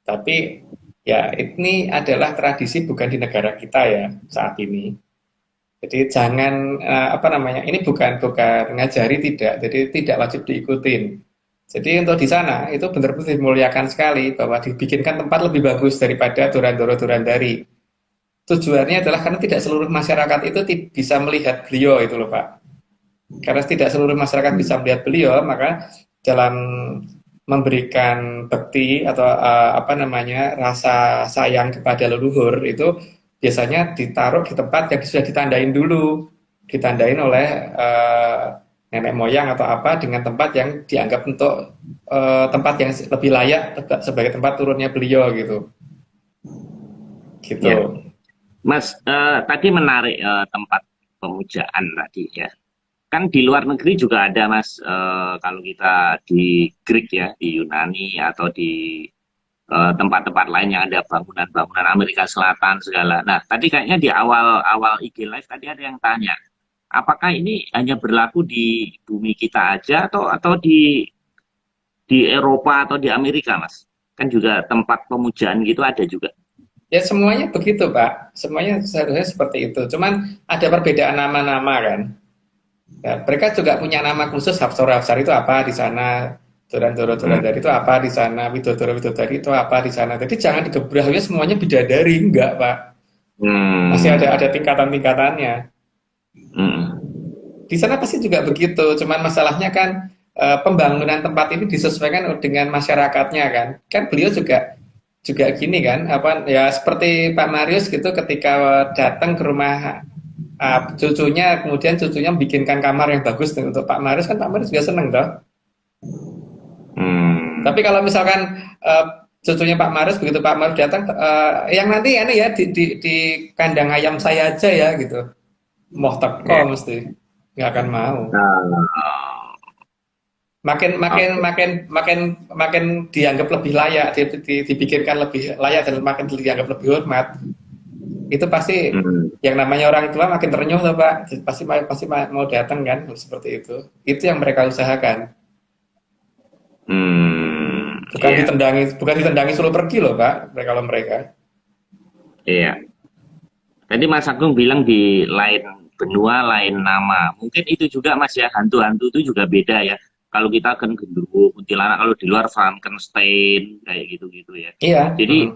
Tapi ya ini adalah tradisi bukan di negara kita ya saat ini. Jadi jangan apa namanya, ini bukan bukan ngajari tidak, jadi tidak wajib diikutin. Jadi untuk di sana itu benar-benar dimuliakan sekali bahwa dibikinkan tempat lebih bagus daripada Durandoro-Durandari. Tujuannya adalah karena tidak seluruh masyarakat itu bisa melihat beliau itu loh Pak. Karena tidak seluruh masyarakat bisa melihat beliau, maka dalam memberikan bekti atau apa namanya rasa sayang kepada leluhur itu biasanya ditaruh di tempat yang sudah ditandain dulu, ditandain oleh nenek moyang atau apa dengan tempat yang dianggap untuk tempat yang lebih layak sebagai tempat turunnya beliau gitu, gitu. Ya, Mas, tadi menarik tempat pemujaan tadi ya. Kan di luar negeri juga ada, Mas, kalau kita di Greek ya, di Yunani atau di tempat-tempat lain yang ada bangunan-bangunan Amerika Selatan segala. Nah, tadi kayaknya di awal-awal IG Live tadi ada yang tanya, apakah ini hanya berlaku di bumi kita aja atau di Eropa atau di Amerika, Mas? Kan juga tempat pemujaan gitu ada juga. Ya semuanya begitu Pak, semuanya seharusnya seperti itu. Cuman ada perbedaan nama-nama kan. Ya, mereka juga punya nama khusus Hafsor itu apa di sana, Durandoro Hmm. Durandari itu apa di sana, Widodoro Widodari itu apa di sana. Jadi jangan digebrahnya semuanya bidadari, enggak Pak. Masih Hmm. ada tingkatan-tingkatannya. Hmm. Di sana pasti juga begitu. Cuman masalahnya kan pembangunan tempat ini disesuaikan dengan masyarakatnya kan. Kan beliau juga juga gini kan, apa ya seperti Pak Marius gitu ketika datang ke rumah cucunya, kemudian cucunya bikinkan kamar yang bagus untuk Pak Marius, kan Pak Marius juga seneng toh. Tapi Hmm. kalau misalkan cucunya Pak Marius begitu Pak Marius datang, yang nanti ini ya di kandang ayam saya aja ya gitu, mau Ya. teko mesti nggak akan mau. Oh, Makin makin oke. makin makin makin dianggap lebih layak, dipikirkan lebih layak dan makin dianggap lebih hormat, itu pasti Hmm. yang namanya orang tua makin terenyuh loh Pak, pasti pasti mau datang kan seperti itu yang mereka usahakan, Hmm. bukan Iya. ditendangi suruh pergi loh Pak mereka, kalau mereka. Iya. Tadi Mas Agung bilang di lain benua, lain nama. Mungkin itu juga Mas ya, hantu-hantu itu juga beda ya. Kalau kita kan genderuwo, kuntilanak, kalau di luar Frankenstein, kayak gitu-gitu ya. Iya. Jadi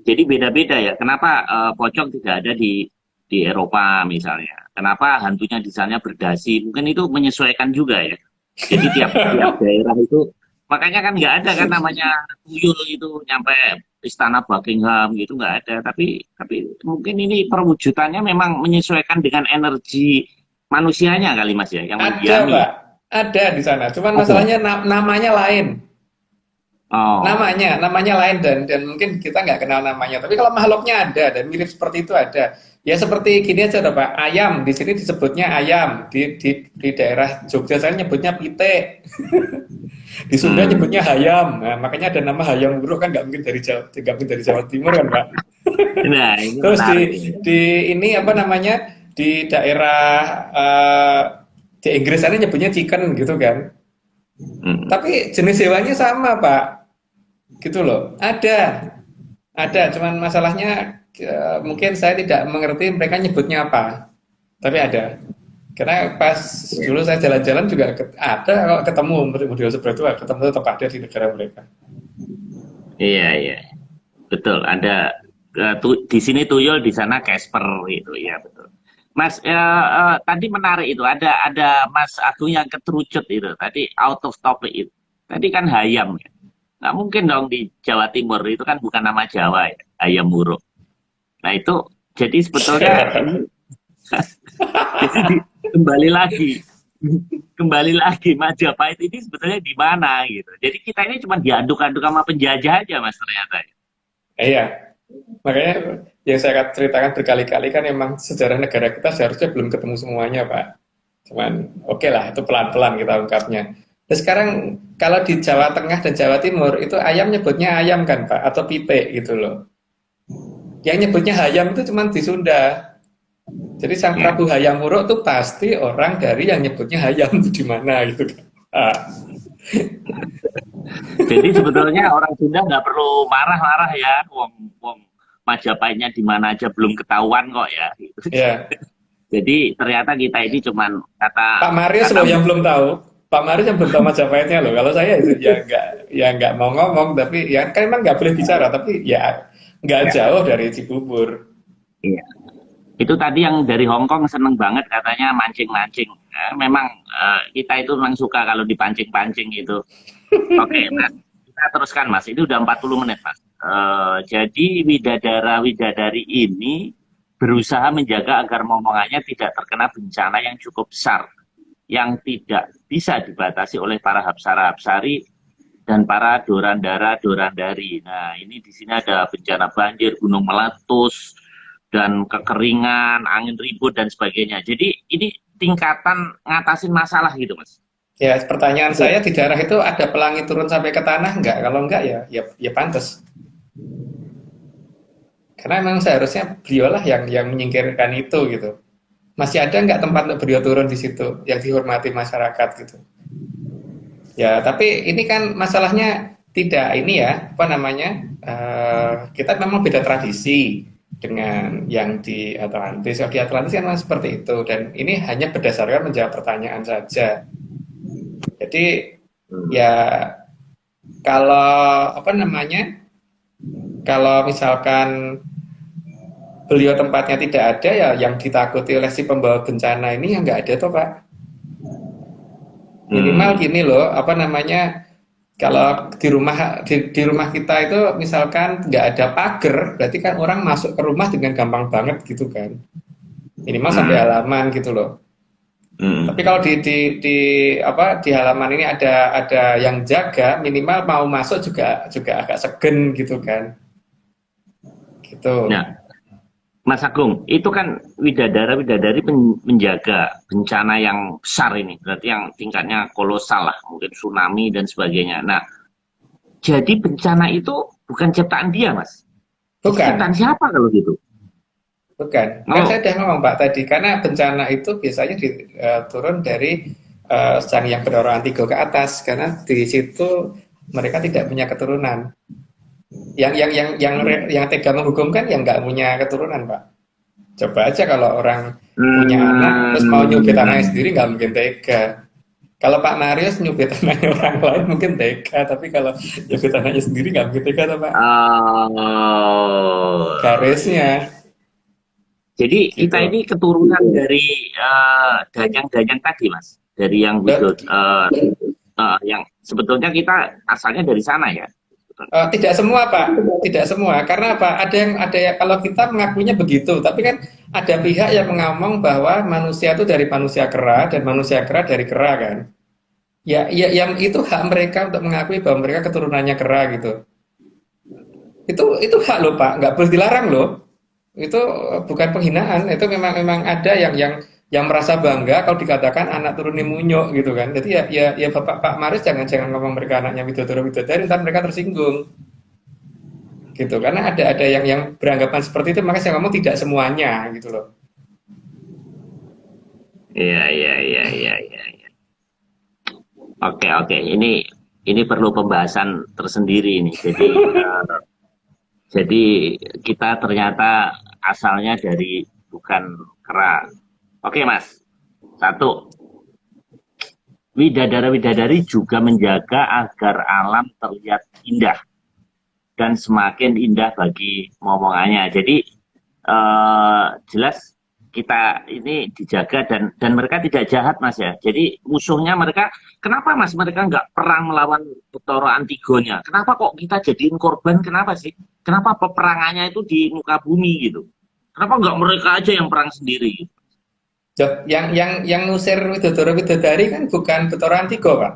jadi beda-beda ya. Kenapa pocong tidak ada di Eropa misalnya? Kenapa hantunya di sana berdasi? Mungkin itu menyesuaikan juga ya. Jadi tiap tiap daerah itu, makanya kan nggak ada kan namanya tuyul itu nyampe istana Buckingham gitu nggak ada. Tapi mungkin ini perwujudannya memang menyesuaikan dengan energi manusianya kali Mas ya, yang Ada mendiami. Pak, ada di sana, cuman Ada. masalahnya namanya lain. Oh. Namanya lain, dan mungkin kita nggak kenal namanya, tapi kalau makhluknya ada dan mirip seperti itu ada. Ya seperti gini aja Pak, ayam di sini disebutnya ayam, di daerah Jogja saya nyebutnya pite, di Sunda Hmm. nyebutnya hayam. Nah, makanya ada nama hayam buruk kan, nggak mungkin dari Jawa, nggak mungkin dari Jawa Timur kan Pak. Nah, ini Terus menarik ini. di ini apa namanya, di daerah di Inggris sana nyebutnya chicken gitu kan. Hmm. Tapi jenis hewannya sama Pak, gitu loh. Ada, cuman masalahnya mungkin saya tidak mengerti mereka nyebutnya apa. Tapi ada. Karena pas dulu saya jalan-jalan juga ada, kalau ketemu model seperti itu ketemu tetap ada di negara mereka. Iya, iya. Betul, ada di sini tuyul, di sana Casper gitu. Iya, betul. Mas, tadi menarik itu. Ada Mas Agung yang keterucut itu. Tadi out of topic itu. Tadi kan hayam ya. Nggak mungkin dong di Jawa Timur itu kan bukan nama Jawa ya, ayam muruk. Nah itu jadi sebetulnya ini jadi kembali lagi kembali lagi Majapahit ini sebetulnya di mana gitu. Jadi kita ini cuma diaduk-aduk sama penjajah aja mas ternyata. Iya, makanya yang saya ceritakan berkali-kali kan emang sejarah negara kita seharusnya belum ketemu semuanya, Pak. Cuman oke lah, itu pelan-pelan kita ungkapnya. Nah, sekarang kalau di Jawa Tengah dan Jawa Timur itu ayam nyebutnya ayam kan, Pak, atau pipe gitu loh. Yang nyebutnya hayam itu cuma di Sunda. Jadi Sang Ya. Prabu Hayam Wuruk tuh pasti orang dari yang nyebutnya hayam itu di mana gitu kan. Ah, Jadi sebetulnya orang Sunda nggak perlu marah-marah ya. Wong wong Majapahitnya di mana aja belum ketahuan kok ya. Gitu. ya, Jadi ternyata kita ini cuman kata Pak Marius kata loh yang belum tahu. Pak Marius yang belum tahu Majapahitnya loh. Kalau saya itu ya nggak mau ngomong, tapi ya kan emang nggak boleh bicara, tapi ya nggak ya, jauh dari Cibubur. iya. Itu tadi yang dari Hong Kong seneng banget katanya mancing-mancing. Memang kita itu memang suka kalau dipancing-pancing gitu. Oke, Mas. Kita teruskan, Mas. Ini udah 40 menit, Mas. Jadi widadara-widadari ini berusaha menjaga agar momongannya tidak terkena bencana yang cukup besar, yang tidak bisa dibatasi oleh para hapsara-hapsari dan para dorandara-dorandari. Nah, ini di sini ada bencana banjir, gunung meletus, dan kekeringan, angin ribut, dan sebagainya. Jadi ini tingkatan ngatasin masalah gitu, Mas. Ya, pertanyaan Itu. saya di daerah itu ada pelangi turun sampai ke tanah nggak? Kalau nggak ya pantas. Karena memang seharusnya beliaulah yang menyingkirkan itu gitu. Masih ada nggak tempat untuk beliau turun di situ yang dihormati masyarakat gitu. Ya, tapi ini kan masalahnya tidak ini ya, apa namanya? Kita memang beda tradisi dengan yang di Atlantis. Kalau di Atlantis kan memang seperti itu dan ini hanya berdasarkan menjawab pertanyaan saja. Jadi Hmm. ya kalau apa namanya? Kalau misalkan beliau tempatnya tidak ada ya yang ditakuti oleh si pembawa bencana ini ya nggak ada toh Pak. Minimal Hmm. gini loh, apa namanya? Kalau di rumah kita itu misalkan nggak ada pagar, berarti kan orang masuk ke rumah dengan gampang banget gitu kan. Minimal sampai Hmm. halaman gitu loh. Hmm. Tapi kalau di apa di halaman ini ada yang jaga, minimal mau masuk juga juga agak segen gitu kan. Gitu. Nah, Mas Agung, itu kan widadara-widadari menjaga bencana yang besar ini, berarti yang tingkatnya kolosal lah, mungkin tsunami dan sebagainya. Nah, jadi bencana itu bukan ciptaan dia, Mas. Jadi ciptaan Bukan. siapa kalau gitu? Bukan, kan saya Oh, sudah ngomong Pak tadi, karena bencana itu biasanya turun dari sang yang bernama Antigo ke atas, karena di situ mereka tidak punya keturunan. Yang tega menghukum kan yang nggak punya keturunan Pak. Coba aja kalau orang punya anak terus mau nyubit anaknya hmm. sendiri nggak mungkin tega. Kalau Pak Marius nyubit anaknya orang lain mungkin tega, tapi kalau nyubit anaknya sendiri nggak mungkin tega tuh Pak. Oh, Garisnya iya. Jadi kita gitu. ini keturunan dari danyang-danyang tadi, Mas. Dari yang Loh, yang sebetulnya kita asalnya dari sana ya. Tidak semua Pak, tidak semua. Karena apa? Ada yang kalau kita mengakuinya begitu, tapi kan ada pihak yang ngomong bahwa manusia itu dari manusia kera dan manusia kera dari kera kan. Ya, yang itu hak mereka untuk mengakui bahwa mereka keturunannya kera gitu. Itu hak loh Pak, nggak boleh dilarang loh. Itu bukan penghinaan, itu memang memang ada yang merasa bangga kalau dikatakan anak turunnya munyuk gitu kan. Jadi ya Bapak Pak Maris jangan jangan ngomong mereka anaknya Widodoro Widodari, ntar mereka tersinggung gitu karena ada yang beranggapan seperti itu, maka saya ngomong tidak semuanya gitu loh. Iya, iya, iya, iya, iya. Iya. Oke, oke. Ini perlu pembahasan tersendiri ini. Jadi kita ternyata asalnya dari bukan kera. Oke, Mas. Satu, widadara-widadari juga menjaga agar alam terlihat indah dan semakin indah bagi momongannya. Jadi jelas kita ini dijaga dan mereka tidak jahat Mas ya. Jadi musuhnya mereka, kenapa Mas mereka nggak perang melawan Betoro Antigonya? Kenapa kok kita jadiin korban? Kenapa sih? Kenapa peperangannya itu di muka bumi gitu? Kenapa nggak mereka aja yang perang sendiri gitu? Yang ngusir Widodoro Widodari kan bukan Betoro Antigo, Pak.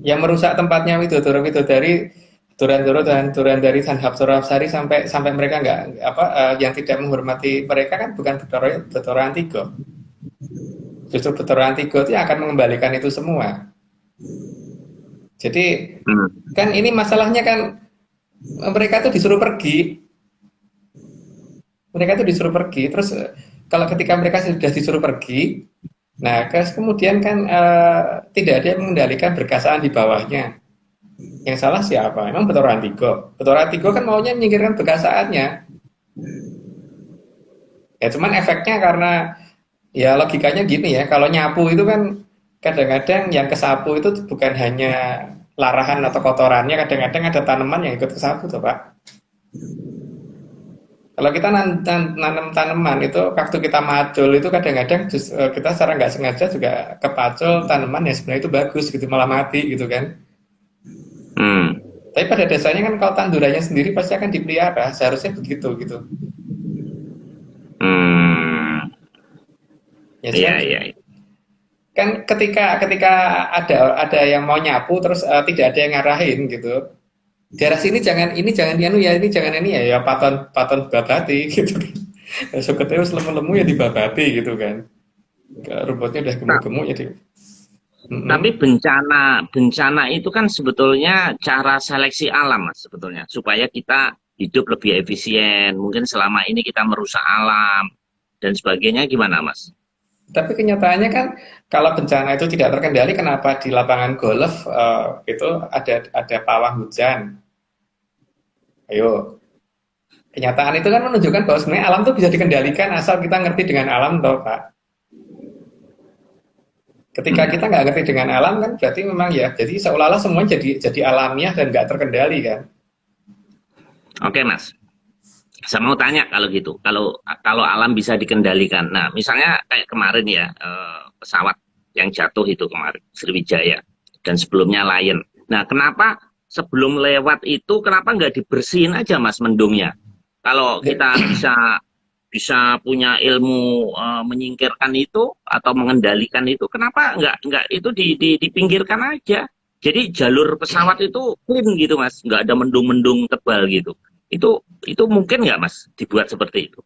Yang merusak tempatnya Widodoro Widodari, Durandoro dan Durandari dan Hapsara Hapsari sampai mereka nggak yang tidak menghormati mereka kan bukan Betoro Antigo. Justru Betoro Antigo itu yang akan mengembalikan itu semua. Jadi kan ini masalahnya kan mereka tuh disuruh pergi. Mereka tuh disuruh pergi. Terus kalau ketika mereka sudah disuruh pergi, nah kemudian kan tidak ada yang mengendalikan berkasaan di bawahnya. Yang salah siapa? Emang Betoro Antigo. Betoro Antigo kan maunya menyingkirkan berkasaannya. Ya cuman efeknya karena ya logikanya gini ya, kalau nyapu itu kan kadang-kadang yang kesapu itu bukan hanya larahan atau kotorannya, kadang-kadang ada tanaman yang ikut kesapu tuh Pak. Kalau kita nanam tanaman itu waktu kita macul itu kadang-kadang kita secara nggak sengaja juga kepacul tanaman yang sebenarnya itu bagus gitu malah mati gitu kan. Tapi pada dasarnya kan kalau tandurannya sendiri pasti akan dipelihara, seharusnya begitu gitu. Ya Iya, kan? iya. Kan ketika ada yang mau nyapu terus tidak ada yang ngarahin gitu. Daerah sini jangan ini jangan ya ini jangan ini ya paton babati gitu kan. Suketnya lemu-lemu ya dibabati gitu kan. Rumputnya udah gemuk-gemuk jadi. Tapi bencana itu kan sebetulnya cara seleksi alam Mas sebetulnya supaya kita hidup lebih efisien. Mungkin selama ini kita merusak alam dan sebagainya gimana Mas? Tapi kenyataannya kan kalau bencana itu tidak terkendali, kenapa di lapangan golf itu ada pawang hujan? Ayo, kenyataan itu kan menunjukkan bahwa sebenarnya alam itu bisa dikendalikan asal kita ngerti dengan alam, toh Pak. Ketika kita nggak ngerti dengan alam kan berarti memang ya, jadi seolah-olah semuanya jadi alamiah dan nggak terkendali kan. Oke Mas, saya mau tanya kalau gitu, kalau alam bisa dikendalikan. Nah, misalnya kayak kemarin ya pesawat yang jatuh itu kemarin Sriwijaya dan sebelumnya Lion. Nah, kenapa sebelum lewat itu kenapa nggak dibersihin aja Mas mendungnya? Kalau kita bisa punya ilmu menyingkirkan itu atau mengendalikan itu, kenapa nggak itu dipinggirkan aja? Jadi jalur pesawat itu clean gitu Mas, nggak ada mendung-mendung tebal gitu. Itu mungkin nggak Mas dibuat seperti itu?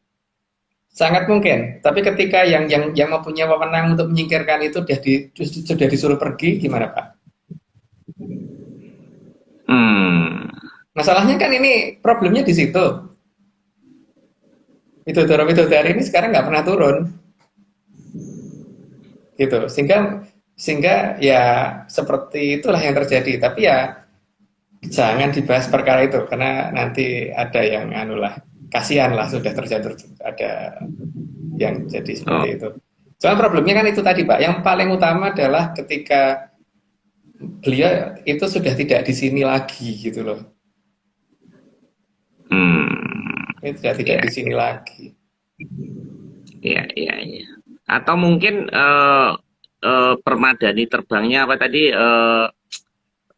Sangat mungkin. Tapi ketika yang mempunyai wewenang untuk menyingkirkan itu sudah disuruh pergi, gimana Pak? Masalahnya kan ini problemnya di situ. Widodari ini sekarang nggak pernah turun, gitu. Sehingga ya seperti itulah yang terjadi. Tapi ya jangan dibahas perkara itu karena nanti ada yang anulah, kasihan lah sudah terjadi ada yang jadi seperti itu. Soal problemnya kan itu tadi Pak. Yang paling utama adalah ketika beliau itu sudah tidak di sini lagi gitu loh. Itu sudah tidak di sini lagi. Iya, iya, iya. Atau mungkin permadani terbangnya apa tadi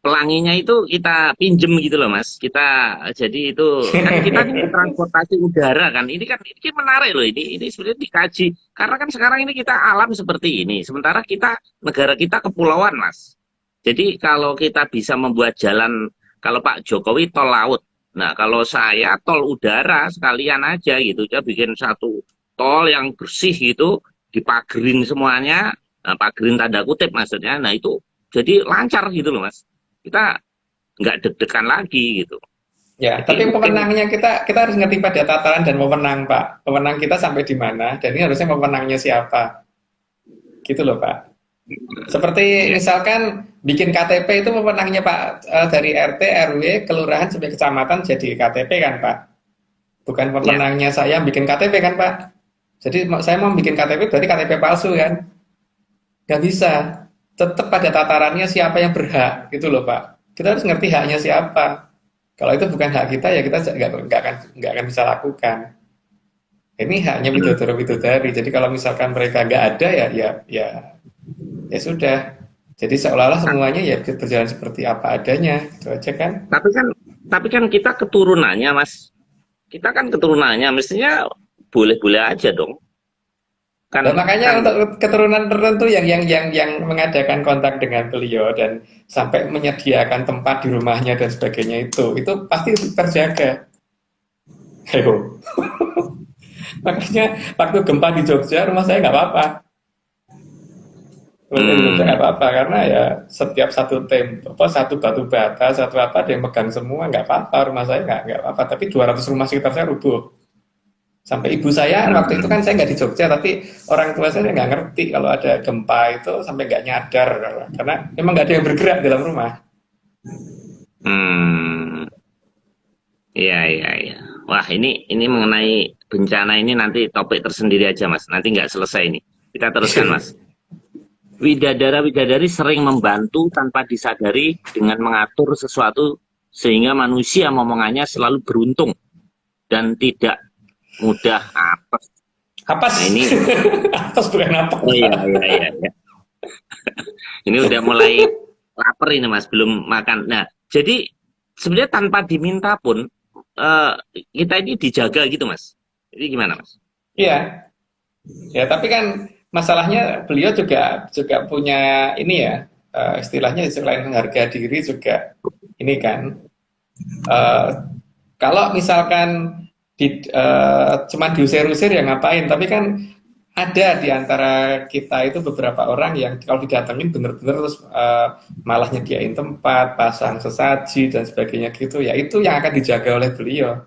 pelanginya itu kita pinjem gitu loh Mas. Jadi itu kan kita ini transportasi udara kan. Ini kan menarik loh ini sebenarnya dikaji. Karena kan sekarang ini kita alam seperti ini. Sementara negara kita kepulauan Mas. Jadi kalau kita bisa membuat jalan, kalau Pak Jokowi tol laut. Nah, kalau saya tol udara sekalian aja gitu. Dia bikin satu tol yang bersih gitu, dipagerin semuanya. Nah, pagerin tanda kutip maksudnya. Nah, itu jadi lancar gitu loh Mas. Kita nggak deg-degan lagi gitu. Ya, tapi pemenangnya kita harus ngerti pada tataran dan wewenang Pak. Pemenang kita sampai di mana dan ini harusnya pemenangnya siapa. Gitu loh Pak. Seperti misalkan bikin KTP itu pemenangnya Pak dari RT, RW, kelurahan sampai kecamatan jadi KTP kan Pak. Bukan pemenangnya saya bikin KTP kan Pak. Jadi saya mau bikin KTP berarti KTP palsu kan. Gak bisa. Tetap pada tatarannya siapa yang berhak gitu loh Pak. Kita harus ngerti haknya siapa. Kalau itu bukan hak kita ya kita nggak akan bisa lakukan. Ini haknya Hmm. bidodara-bidodari. Jadi kalau misalkan mereka nggak ada ya sudah. Jadi seolah-olah semuanya ya berjalan seperti apa adanya, gitu aja kan? Tapi kan kita keturunannya, Mas. Kita kan keturunannya, mestinya boleh-boleh aja dong. Kan Dan makanya kan untuk keturunan tertentu yang mengadakan kontak dengan beliau dan sampai menyediakan tempat di rumahnya dan sebagainya itu pasti terjaga. Ayo. Makanya waktu gempa di Jogja rumah saya nggak apa-apa. Rumah di Jogja nggak hmm, apa-apa karena ya setiap satu satu batu bata, satu apa dia megang semua nggak apa-apa. Rumah saya nggak apa-apa. Tapi 200 rumah sekitar saya rubuh. Sampai ibu saya waktu itu hmm, kan saya nggak di Jogja, tapi orang tua saya nggak ngerti kalau ada gempa itu sampai nggak nyadar karena memang nggak ada yang bergerak dalam rumah. hmm. Iya, iya, iya. Wah, ini mengenai bencana ini nanti topik tersendiri aja, Mas. Nanti nggak selesai ini. Kita teruskan, Mas. Widadara-widadari sering membantu tanpa disadari dengan mengatur sesuatu sehingga manusia momongannya selalu beruntung dan tidak mudah apes. Nah, Apes, ini, apes bukan apa? oh iya, iya, iya, iya. Ini udah mulai lapar ini, Mas, belum makan. Nah, jadi sebenarnya tanpa diminta pun eh, kita ini dijaga gitu, Mas. Jadi gimana, Mas? Iya, ya tapi kan masalahnya beliau juga juga punya ini ya istilahnya selain harga diri juga ini kan eh, kalau misalkan cuman diusir-usir ya ngapain, tapi kan ada di antara kita itu beberapa orang yang kalau didatengin bener-bener terus malah nyediain tempat, pasang sesaji dan sebagainya gitu, ya itu yang akan dijaga oleh beliau,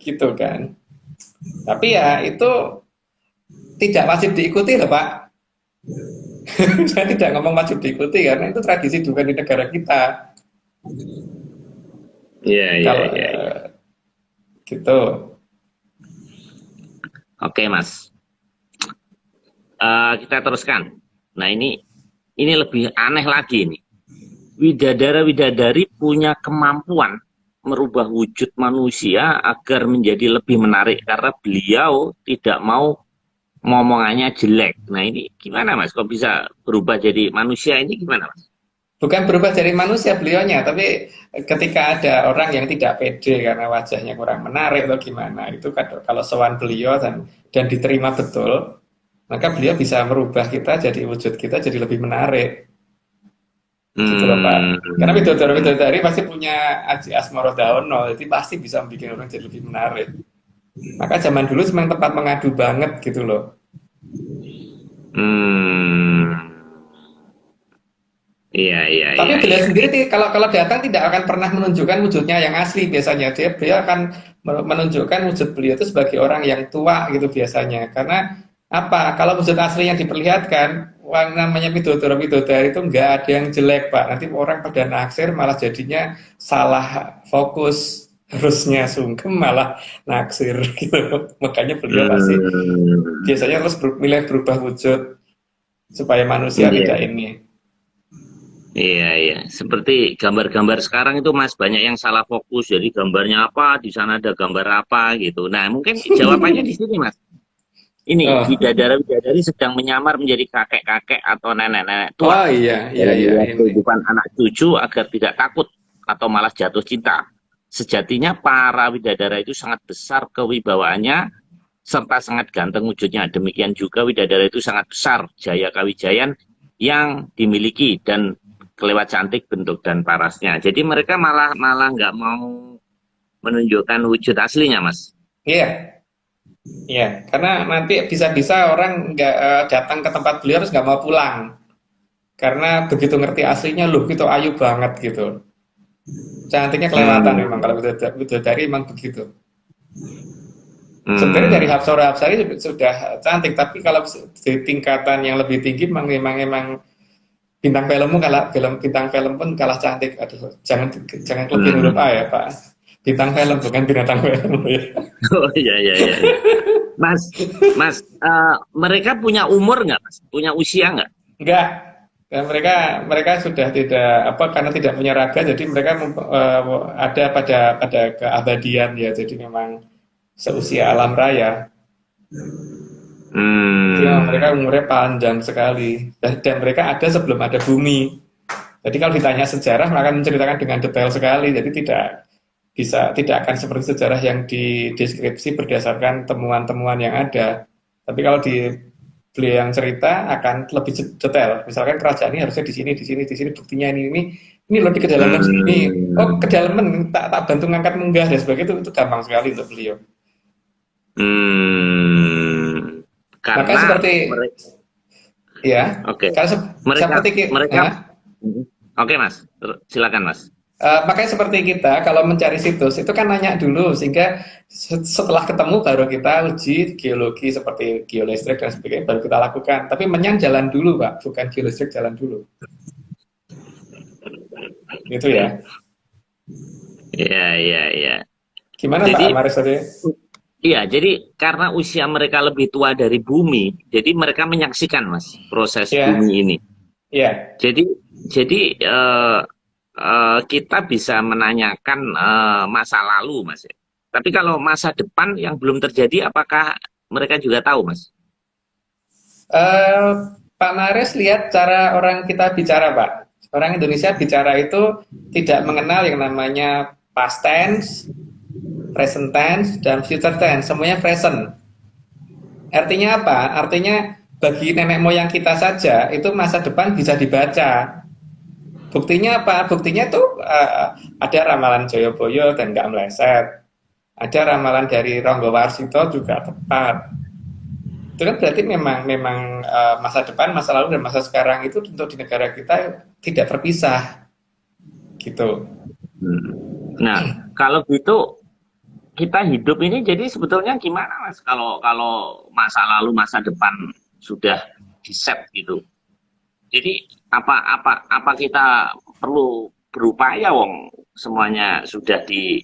gitu kan. Tapi ya itu tidak wajib diikuti loh Pak. Saya tidak ngomong wajib diikuti karena itu tradisi juga di negara kita. Iya, iya, Kalau iya, iya. gitu. Oke, Mas. Kita teruskan. Nah, ini lebih aneh lagi nih. Widadara-widadari punya kemampuan merubah wujud manusia agar menjadi lebih menarik karena beliau tidak mau ngomongannya jelek. Nah, ini gimana, Mas? Kok bisa berubah jadi manusia ini gimana, Mas? Bukan berubah dari manusia beliaunya, tapi ketika ada orang yang tidak pede karena wajahnya kurang menarik atau gimana, itu kan kalau sowan beliau dan diterima betul, maka beliau bisa merubah kita jadi wujud kita jadi lebih menarik. Gitu loh Pak. Hmm, Karena bidodari-bidodari pasti punya aji asmara daono, jadi pasti bisa membuat orang jadi lebih menarik. Maka zaman dulu memang tempat mengadu banget gitu loh. hmm, iya, iya, Tapi iya, beliau iya. sendiri kalau kalau datang tidak akan pernah menunjukkan wujudnya yang asli biasanya. Beliau akan menunjukkan wujud beliau itu sebagai orang yang tua gitu biasanya. Karena apa? Kalau wujud asli yang diperlihatkan, yang namanya bidodara-bidodari itu nggak ada yang jelek Pak. Nanti orang pada naksir malah jadinya salah fokus. Harusnya sungkem malah naksir gitu. Makanya beliau pasti Hmm, biasanya terus milih berubah wujud supaya manusia iya. tidak ini. Iya, iya. Seperti gambar-gambar sekarang itu Mas, banyak yang salah fokus. Jadi gambarnya apa, di sana ada gambar apa gitu. Nah, mungkin jawabannya di sini Mas. Ini Oh, bidadara-bidadari sedang menyamar menjadi kakek-kakek atau nenek-nenek tua oh iya, iya, dalam iya melihat ini. kehidupan anak cucu agar tidak takut atau malah jatuh cinta. Sejatinya para widadara itu sangat besar kewibawaannya serta sangat ganteng wujudnya. Demikian juga widadara itu sangat besar jaya kawijayan yang dimiliki dan kelewat cantik bentuk dan parasnya. Jadi mereka malah malah nggak mau menunjukkan wujud aslinya, Mas. Iya, iya. Karena nanti bisa-bisa orang nggak datang ke tempat beliau terus nggak mau pulang. Karena begitu ngerti aslinya, loh itu ayu banget gitu. Cantiknya kelewatan memang kalau Hmm, bidodari emang begitu. Sebenarnya dari hmm, Hapsara Hapsari sudah cantik, tapi kalau di tingkatan yang lebih tinggi memang bintang filmmu kalah bintang film pun kalah cantik. Aduh, jangan jangan kelebihan huruf A hmm. ya Pak. Bintang film bukan binatang film ya. Oh iya iya iya. Iya. Mas, Mas, mereka punya umur nggak, Mas? Punya usia nggak? Enggak. Dan mereka mereka sudah tidak apa karena tidak punya raga, jadi mereka ada pada keabadian ya. Jadi memang seusia alam raya. Jadi mereka Hmm. umurnya panjang sekali dan mereka ada sebelum ada bumi. Jadi kalau ditanya sejarah mereka akan menceritakan dengan detail sekali. Jadi tidak akan seperti sejarah yang dideskripsi berdasarkan temuan-temuan yang ada. Tapi kalau di beliau yang cerita akan lebih detail. Misalkan kerajaan ini harusnya di sini buktinya ini loh di kedalaman sini. Oh, Hmm. kedalaman tak bantu ngangkat munggah dan sebagainya itu gampang sekali untuk beliau. Hmm. Maka Karena seperti mereka, ya, oke, kalau mereka, seperti mereka, oke Mas, silakan Mas. makanya seperti kita kalau mencari situs itu kan nanya dulu sehingga setelah ketemu baru kita uji geologi seperti geolistrik dan sebagainya baru kita lakukan. Tapi menyan jalan dulu Pak, bukan geolistrik jalan dulu. Gitu ya. Iya, iya, iya. Gimana Pak Jadi, Amaris tadi? iya, jadi karena usia mereka lebih tua dari bumi, jadi mereka menyaksikan Mas proses bumi Ya, ini. ya. Jadi, jadi kita bisa menanyakan masa lalu, Mas. Tapi kalau masa depan yang belum terjadi, apakah mereka juga tahu, Mas? Eh, Pak Maris lihat cara orang kita bicara Pak. Orang Indonesia bicara itu tidak mengenal yang namanya past tense, present tense, dan future tense. Semuanya present. Artinya apa? Artinya bagi nenek moyang kita saja itu masa depan bisa dibaca. Buktinya apa? Buktinya tuh ada ramalan Joyoboyo dan nggak meleset. Ada ramalan dari Ronggo Warsito juga tepat. Itu kan berarti memang memang masa depan, masa lalu dan masa sekarang itu untuk di negara kita tidak terpisah gitu. Hmm. Nah, kalau gitu kita hidup ini jadi sebetulnya gimana, Mas? Kalau kalau masa lalu, masa depan sudah di set gitu. Jadi apa kita perlu berupaya, Wong? Semuanya sudah di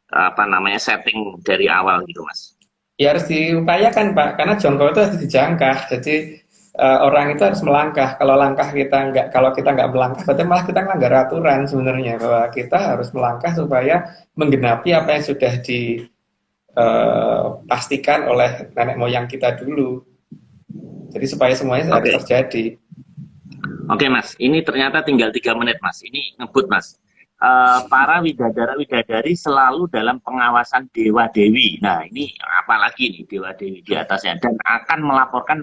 apa namanya setting dari awal gitu, Mas. Ya harus diupayakan Pak, karena jongkok itu harus dijangkah. Jadi orang itu harus melangkah. Kalau kita nggak melangkah, berarti malah kita melanggar aturan sebenarnya. Bahwa kita harus melangkah supaya menggenapi apa yang sudah dipastikan oleh nenek moyang kita dulu. Jadi supaya semuanya harus Oke. terjadi. Oke Mas, ini ternyata tinggal 3 menit Mas. Ini ngebut Mas. Para widadara-widadari selalu dalam pengawasan dewa dewi. Nah ini apalagi nih dewa dewi di atasnya dan akan melaporkan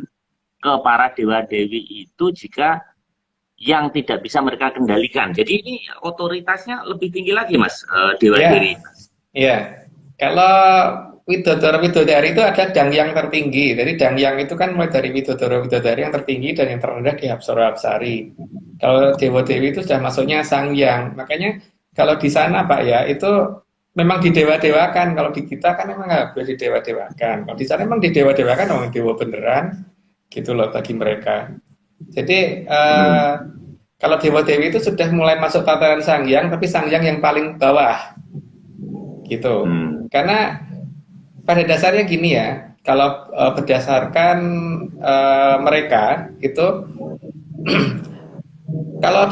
ke para dewa dewi itu jika yang tidak bisa mereka kendalikan. Jadi ini otoritasnya lebih tinggi lagi Mas, dewa dewi. Ya, ya. Kalau Widodoro Widodari itu ada dangyang tertinggi. Jadi dangyang itu kan mulai dari Widodoro Widodari yang tertinggi dan yang terendah di Apsara Apsari. Kalau Dewa Dewi itu sudah masuknya Sangyang. Makanya kalau di sana Pak ya itu memang didewa-dewakan. Kalau di kita kan memang nggak boleh didewa-dewakan. Kalau di sana memang didewa-dewakan orang dewa beneran gitu loh bagi mereka. Jadi Hmm. kalau Dewa Dewi itu sudah mulai masuk tataran Sangyang, tapi Sangyang yang paling bawah gitu. Hmm. Karena pada dasarnya gini ya, kalau berdasarkan mereka itu kalau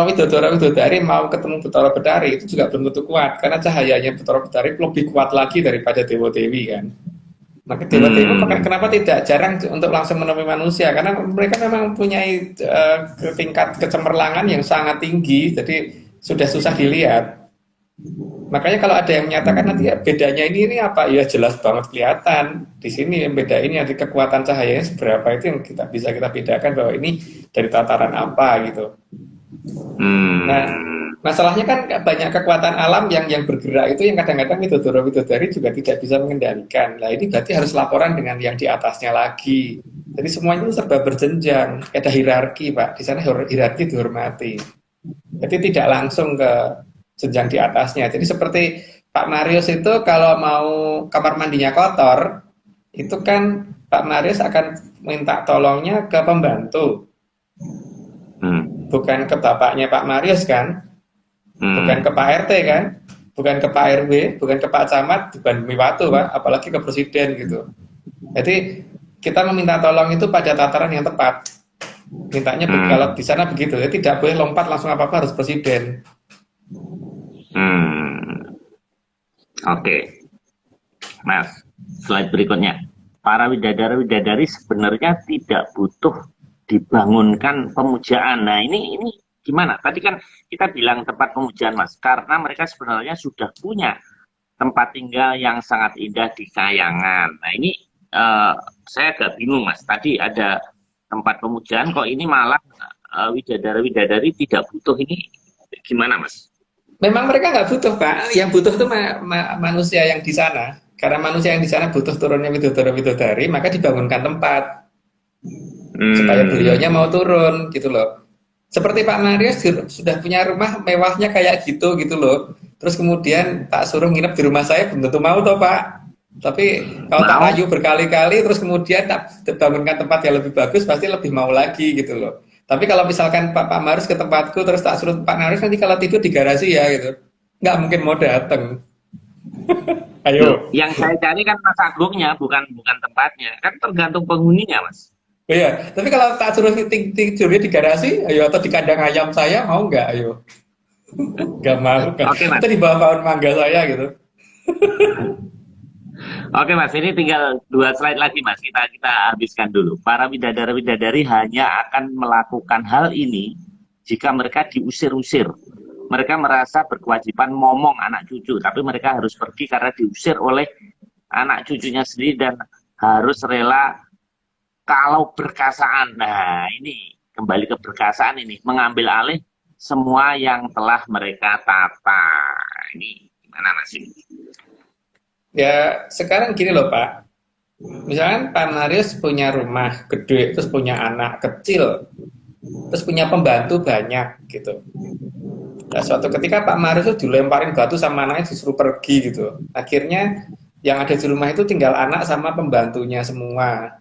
Widodara Widodari mau ketemu Betara Betari itu juga belum tentu kuat karena cahayanya Betara Betari lebih kuat lagi daripada Dewa Dewi kan. Maka Dewa Dewi Hmm. kenapa tidak jarang untuk langsung menemui manusia karena mereka memang mempunyai tingkat kecemerlangan yang sangat tinggi, jadi sudah susah dilihat. Makanya kalau ada yang menyatakan nanti ya bedanya ini apa ya jelas banget kelihatan di sini yang beda ini nanti kekuatan cahayanya seberapa itu yang kita bisa kita bedakan bahwa ini dari tataran apa gitu. Nah Hmm. masalahnya kan banyak kekuatan alam yang bergerak itu yang kadang-kadang Widodoro Widodari juga tidak bisa mengendalikan. Nah ini berarti harus laporan dengan yang di atasnya lagi. Jadi semuanya itu serba berjenjang, ada hierarki Pak. Di sana hierarki dihormati. Jadi tidak langsung ke jenjang di atasnya. Jadi seperti Pak Marius itu kalau mau kamar mandinya kotor, itu kan Pak Marius akan minta tolongnya ke pembantu, Hmm. bukan ke bapaknya Pak Marius kan, bukan ke Hmm. Pak RT kan, bukan ke Pak RW, bukan ke Pak Camat, bukan Bupati Pak, apalagi ke presiden gitu. Jadi kita meminta tolong itu pada tataran yang tepat. Mintanya kalau Hmm. di sana begitu, ya tidak boleh lompat langsung apa-apa harus presiden. Hmm. Oke, Mas. Slide berikutnya. Para widadari-widadari sebenarnya tidak butuh dibangunkan pemujaan. Nah, ini gimana? Tadi kan kita bilang tempat pemujaan, Mas, karena mereka sebenarnya sudah punya tempat tinggal yang sangat indah di Kayangan. Nah, ini saya agak bingung, Mas. Tadi ada tempat pemujaan, kok ini malah widadari-widadari tidak butuh, ini gimana, Mas? Memang mereka nggak butuh, Pak. Yang butuh itu manusia yang di sana. Karena manusia yang di sana butuh turunnya widodari-widodari, maka dibangunkan tempat supaya beliaunya mau turun gitu loh. Seperti Pak Marius sudah punya rumah mewahnya kayak gitu gitu loh. Terus kemudian tak suruh nginep di rumah saya, belum tentu mau toh Pak. Tapi kalau tak rayu berkali-kali, terus kemudian tak bangunkan tempat yang lebih bagus, pasti lebih mau lagi gitu loh. Tapi kalau misalkan Pak Marius ke tempatku, terus tak suruh Pak Marius nanti kalau tidur di garasi ya gitu, nggak mungkin mau datang. Ayo. Yang saya cari kan Mas Agungnya, bukan tempatnya. Kan tergantung penghuninya, Mas. Iya, tapi kalau tak suruh tidurnya di garasi, ayo, atau di kandang ayam saya, mau nggak? Ayo. Nggak mau kan? Oke, Mas. Atau di bawah pohon mangga saya gitu. Oke, Mas, ini tinggal 2 slide lagi, Mas. Kita habiskan dulu. Para widadari-widadari hanya akan melakukan hal ini jika mereka diusir-usir. Mereka merasa berkewajiban momong anak cucu, tapi mereka harus pergi karena diusir oleh anak cucunya sendiri dan harus rela kalau berkasaan. Nah, ini kembali ke berkasaan ini, mengambil alih semua yang telah mereka tata. Ini gimana, Mas? Ya, sekarang gini loh Pak. Misalkan Pak Marius punya rumah gede, terus punya anak kecil, terus punya pembantu banyak gitu. Nah, suatu ketika Pak Marius itu dilemparin batu sama anaknya disuruh pergi gitu. Akhirnya yang ada di rumah itu tinggal anak sama pembantunya semua.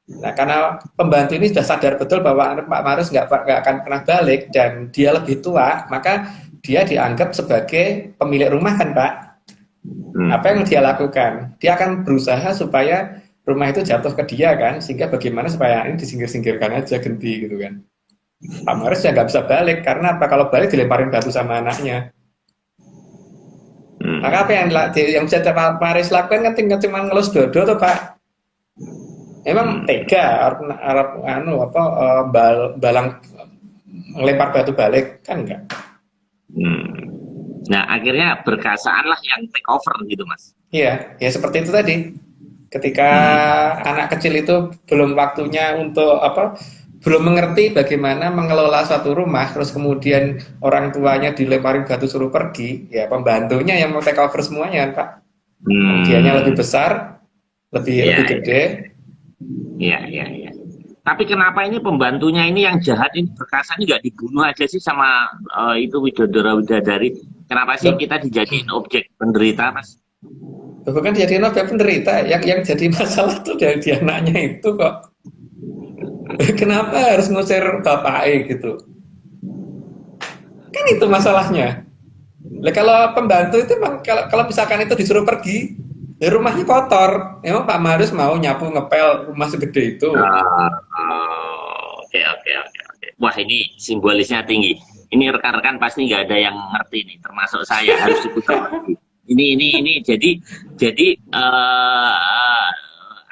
Nah, karena pembantu ini sudah sadar betul bahwa Pak Marius nggak akan pernah balik dan dia lebih tua, maka dia dianggap sebagai pemilik rumah kan Pak. Apa yang dia lakukan? Dia akan berusaha supaya rumah itu jatuh ke dia kan, sehingga bagaimana supaya ini disingkir-singkirkan aja ganti gitu kan. Pak Marius ya nggak bisa balik karena apa? Kalau balik dilemparin batu sama anaknya. Maka apa yang bisa Pak Marius lakukan kan tinggal cuma ngelus dodo tuh Pak. Emang tega balang melempar batu balik kan enggak? Nah, akhirnya berkasaan lah yang take over gitu, Mas. Iya, ya seperti itu tadi. Ketika anak kecil itu belum waktunya untuk belum mengerti bagaimana mengelola suatu rumah, terus kemudian orang tuanya dilemparin batu suruh pergi, ya pembantunya yang mau take over semuanya kan, Pak. Dianya lebih besar, lebih gede. Iya. Tapi kenapa ini pembantunya ini yang jahat ini berkasa ini nggak dibunuh aja sih sama itu widodara-widadari? Kenapa sih kita dijadiin objek penderita, Mas? Bukan dijadiin objek penderita, yang jadi masalah tuh dari anaknya itu kok. Kenapa harus ngusir bapaknya gitu? Kan itu masalahnya. Nah, kalau pembantu itu kalau misalkan itu disuruh pergi, ya rumahnya kotor. Emang Pak Marius mau nyapu ngepel rumah segede itu? Oke. Wah, ini simbolisnya tinggi. Ini rekan-rekan pasti nggak ada yang ngerti nih, termasuk saya harus ikutan. Ini jadi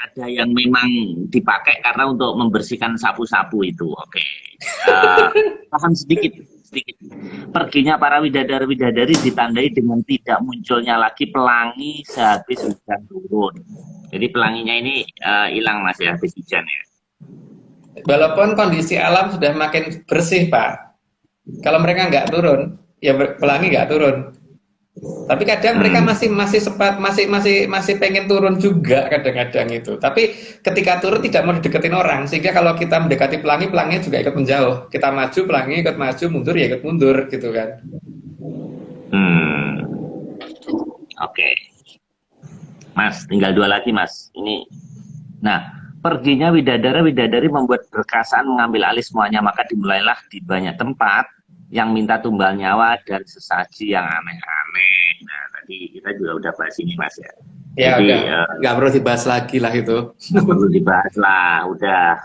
ada yang memang dipakai karena untuk membersihkan sapu-sapu itu. Oke. Paham sedikit. Perginya para widadari-widadari ditandai dengan tidak munculnya lagi pelangi sehabis hujan turun. Jadi pelanginya ini hilang Mas ya habis hujan ya. Walaupun kondisi alam sudah makin bersih Pak, kalau mereka nggak turun, ya pelangi nggak turun. Tapi kadang mereka masih pengen turun juga kadang-kadang itu. Tapi ketika turun tidak mau dideketin orang, sehingga kalau kita mendekati pelangi, pelanginya juga ikut menjauh. Kita maju, pelangi ikut maju, mundur ya ikut mundur gitu kan. Oke. Mas, tinggal 2 lagi Mas. Ini. Nah, perginya widadari membuat berkasaan mengambil alih semuanya, maka dimulailah di banyak tempat yang minta tumbal nyawa dan sesaji yang aneh-aneh. Nah, tadi kita juga udah bahas ini Mas ya. Ya jadi, udah, nggak perlu dibahas lagi lah itu. Nggak perlu dibahas lah, udah.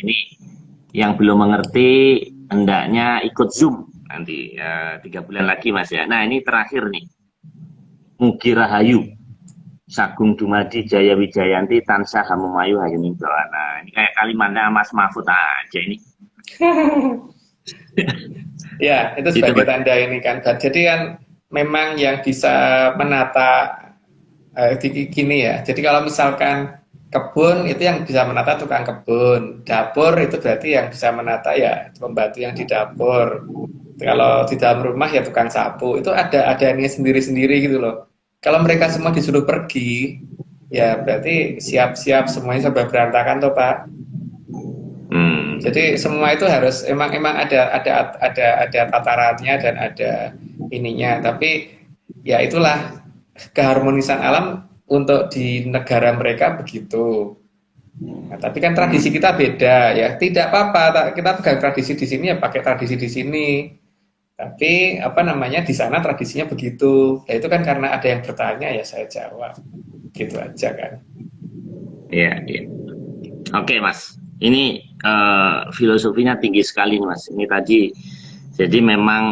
Ini yang belum mengerti hendaknya ikut Zoom nanti 3 bulan lagi Mas ya. Nah, ini terakhir nih. Mugi Rahayu. Sagung Dumadi Jaya Wijayanti Tansah Hamumayu Hayuning Bawana. Ini kayak kalimatnya Mas Mahfud aja ini. Ya, itu Itu sebagai Mas. tanda ini kan. Jadi kan memang yang bisa menata gini ya. Jadi kalau misalkan kebun itu yang bisa menata tukang kebun, dapur itu berarti yang bisa menata ya pembantu yang di dapur. Kalau di dalam rumah ya tukang sapu. Itu ada ini sendiri-sendiri gitu loh. Kalau mereka semua disuruh pergi, ya berarti siap-siap semuanya sampai berantakan tuh Pak. Hmm. Jadi semua itu harus emang ada tatarannya dan ada ininya. Tapi ya itulah keharmonisan alam untuk di negara mereka begitu. Nah, tapi kan tradisi Hmm. kita beda ya. Tidak apa-apa, kita pegang tradisi di sini ya pakai tradisi di sini. Tapi apa namanya di sana tradisinya begitu. Ya itu kan karena ada yang bertanya ya saya jawab. Gitu aja kan. Iya, iya. Oke, Mas. Ini filosofinya tinggi sekali, Mas. Ini tadi, jadi memang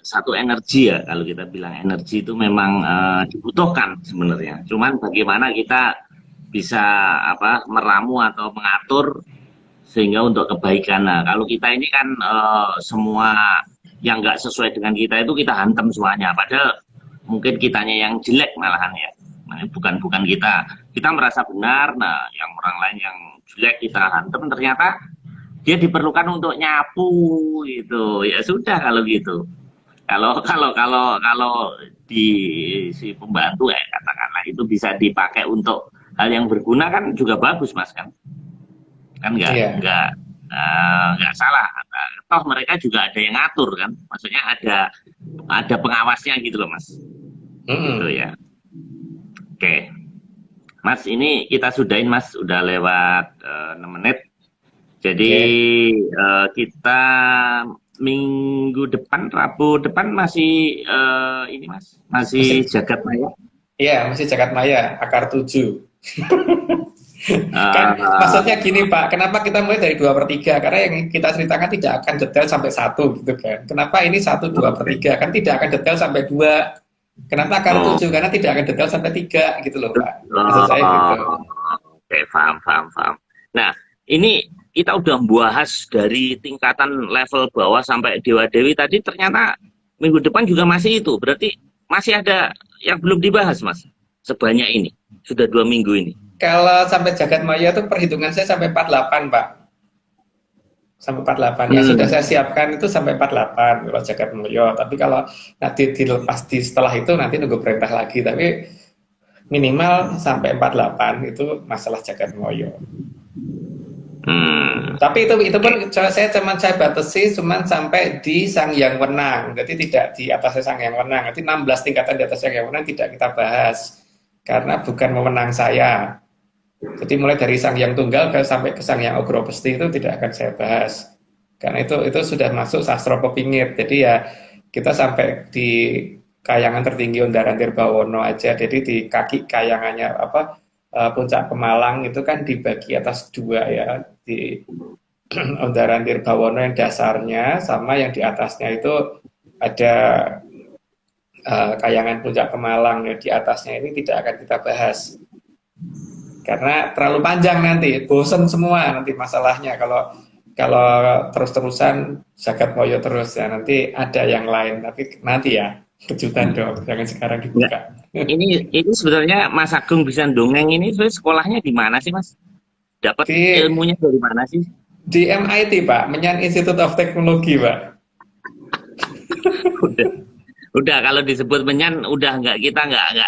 satu energi ya, kalau kita bilang energi itu memang dibutuhkan sebenarnya. Cuman bagaimana kita bisa apa meramu atau mengatur sehingga untuk kebaikan. Nah, kalau kita ini kan semua yang nggak sesuai dengan kita itu kita hantam semuanya. Padahal mungkin kitanya yang jelek malahan ya. Nah, bukan kita merasa benar. Nah, yang orang lain yang jelek kita hantam ternyata dia diperlukan untuk nyapu gitu. Ya sudah kalau gitu. Kalau di si pembantu ya katakanlah itu bisa dipakai untuk hal yang berguna kan juga bagus Mas kan Iya. nggak salah. Toh mereka juga ada yang ngatur kan, maksudnya ada pengawasnya gitu loh Mas, gitu Mm-mm. ya. Oke Mas, ini kita sudahin Mas, udah lewat 6 menit. Jadi Oke. kita minggu depan, Rabu depan masih ini Mas, masih Masih jagat maya. iya, masih jagat maya, akar 7. Kan Eh, maksudnya gini Pak, kenapa kita mulai dari 2/3? Karena yang kita ceritakan tidak akan detail sampai 1 gitu kan. Kenapa ini 1/2/3? Kan tidak akan detail sampai 2. Kenapa akar oh, 7? Karena tidak akan detail sampai 3 gitu loh Pak. Maksud saya oh, gitu. oke, paham. Nah, ini kita udah bahas dari tingkatan level bawah sampai Dewa Dewi tadi, ternyata minggu depan juga masih itu. Berarti masih ada yang belum dibahas, Mas. Sebanyak ini. Sudah 2 minggu ini. Kalau sampai jagat maya itu perhitungan saya sampai 48 Pak. Sampai 48. Yang sudah saya Hmm. siapkan itu sampai 48 kalau jagat mulyo. Tapi kalau nanti dilepas di setelah itu nanti nunggu perintah lagi. Tapi minimal sampai 48 itu masalah jagat ngoyo. Hmm. Tapi itu pun Oke. saya batasi cuman sampai di Sang Yang Wenang. Jadi tidak di atasnya Sang Yang Wenang. Nanti 16 tingkatan di atas Sang Yang Wenang tidak kita bahas karena bukan wewenang saya. Jadi mulai dari Sang Yang Tunggal sampai ke Sang Yang Ogro Besti itu tidak akan saya bahas. Karena itu sudah masuk sastra pepingit. Jadi ya kita sampai di kayangan tertinggi Undaran Tirbawono aja. Jadi di kaki kayangannya apa puncak Pemalang itu kan dibagi atas dua ya. Di Undaran Tirbawono yang dasarnya sama yang di atasnya itu ada kayangan puncak Pemalang ya di atasnya ini tidak akan kita bahas karena terlalu panjang nanti bosen semua nanti masalahnya kalau kalau terus-terusan zakat moyo terus ya nanti ada yang lain tapi nanti ya kejutan dong jangan sekarang Enggak. dibuka Ini sebenarnya Mas Agung bisa dongeng ini sebenarnya sekolahnya di mana sih, Mas? Dapat di ilmunya dari mana sih? di MIT Pak Menyan Institute of Technology Pak. Udah kalau disebut menyan udah nggak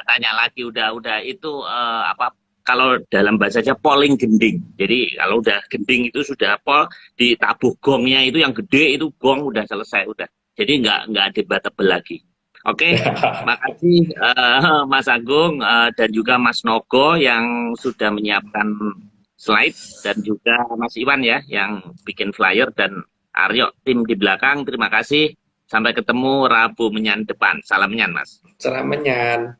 tanya lagi udah itu apa kalau dalam bahasanya polling gending. Jadi kalau udah gending itu sudah pol ditabuh gongnya itu yang gede itu gong udah selesai udah. Jadi nggak debatable lagi. Oke, makasih Mas Agung dan juga Mas Nogo yang sudah menyiapkan slide dan juga Mas Iwan ya yang bikin flyer dan Aryo tim di belakang. Terima kasih. Sampai ketemu Rabu menyan depan. Salam menyan, Mas. Cara menyan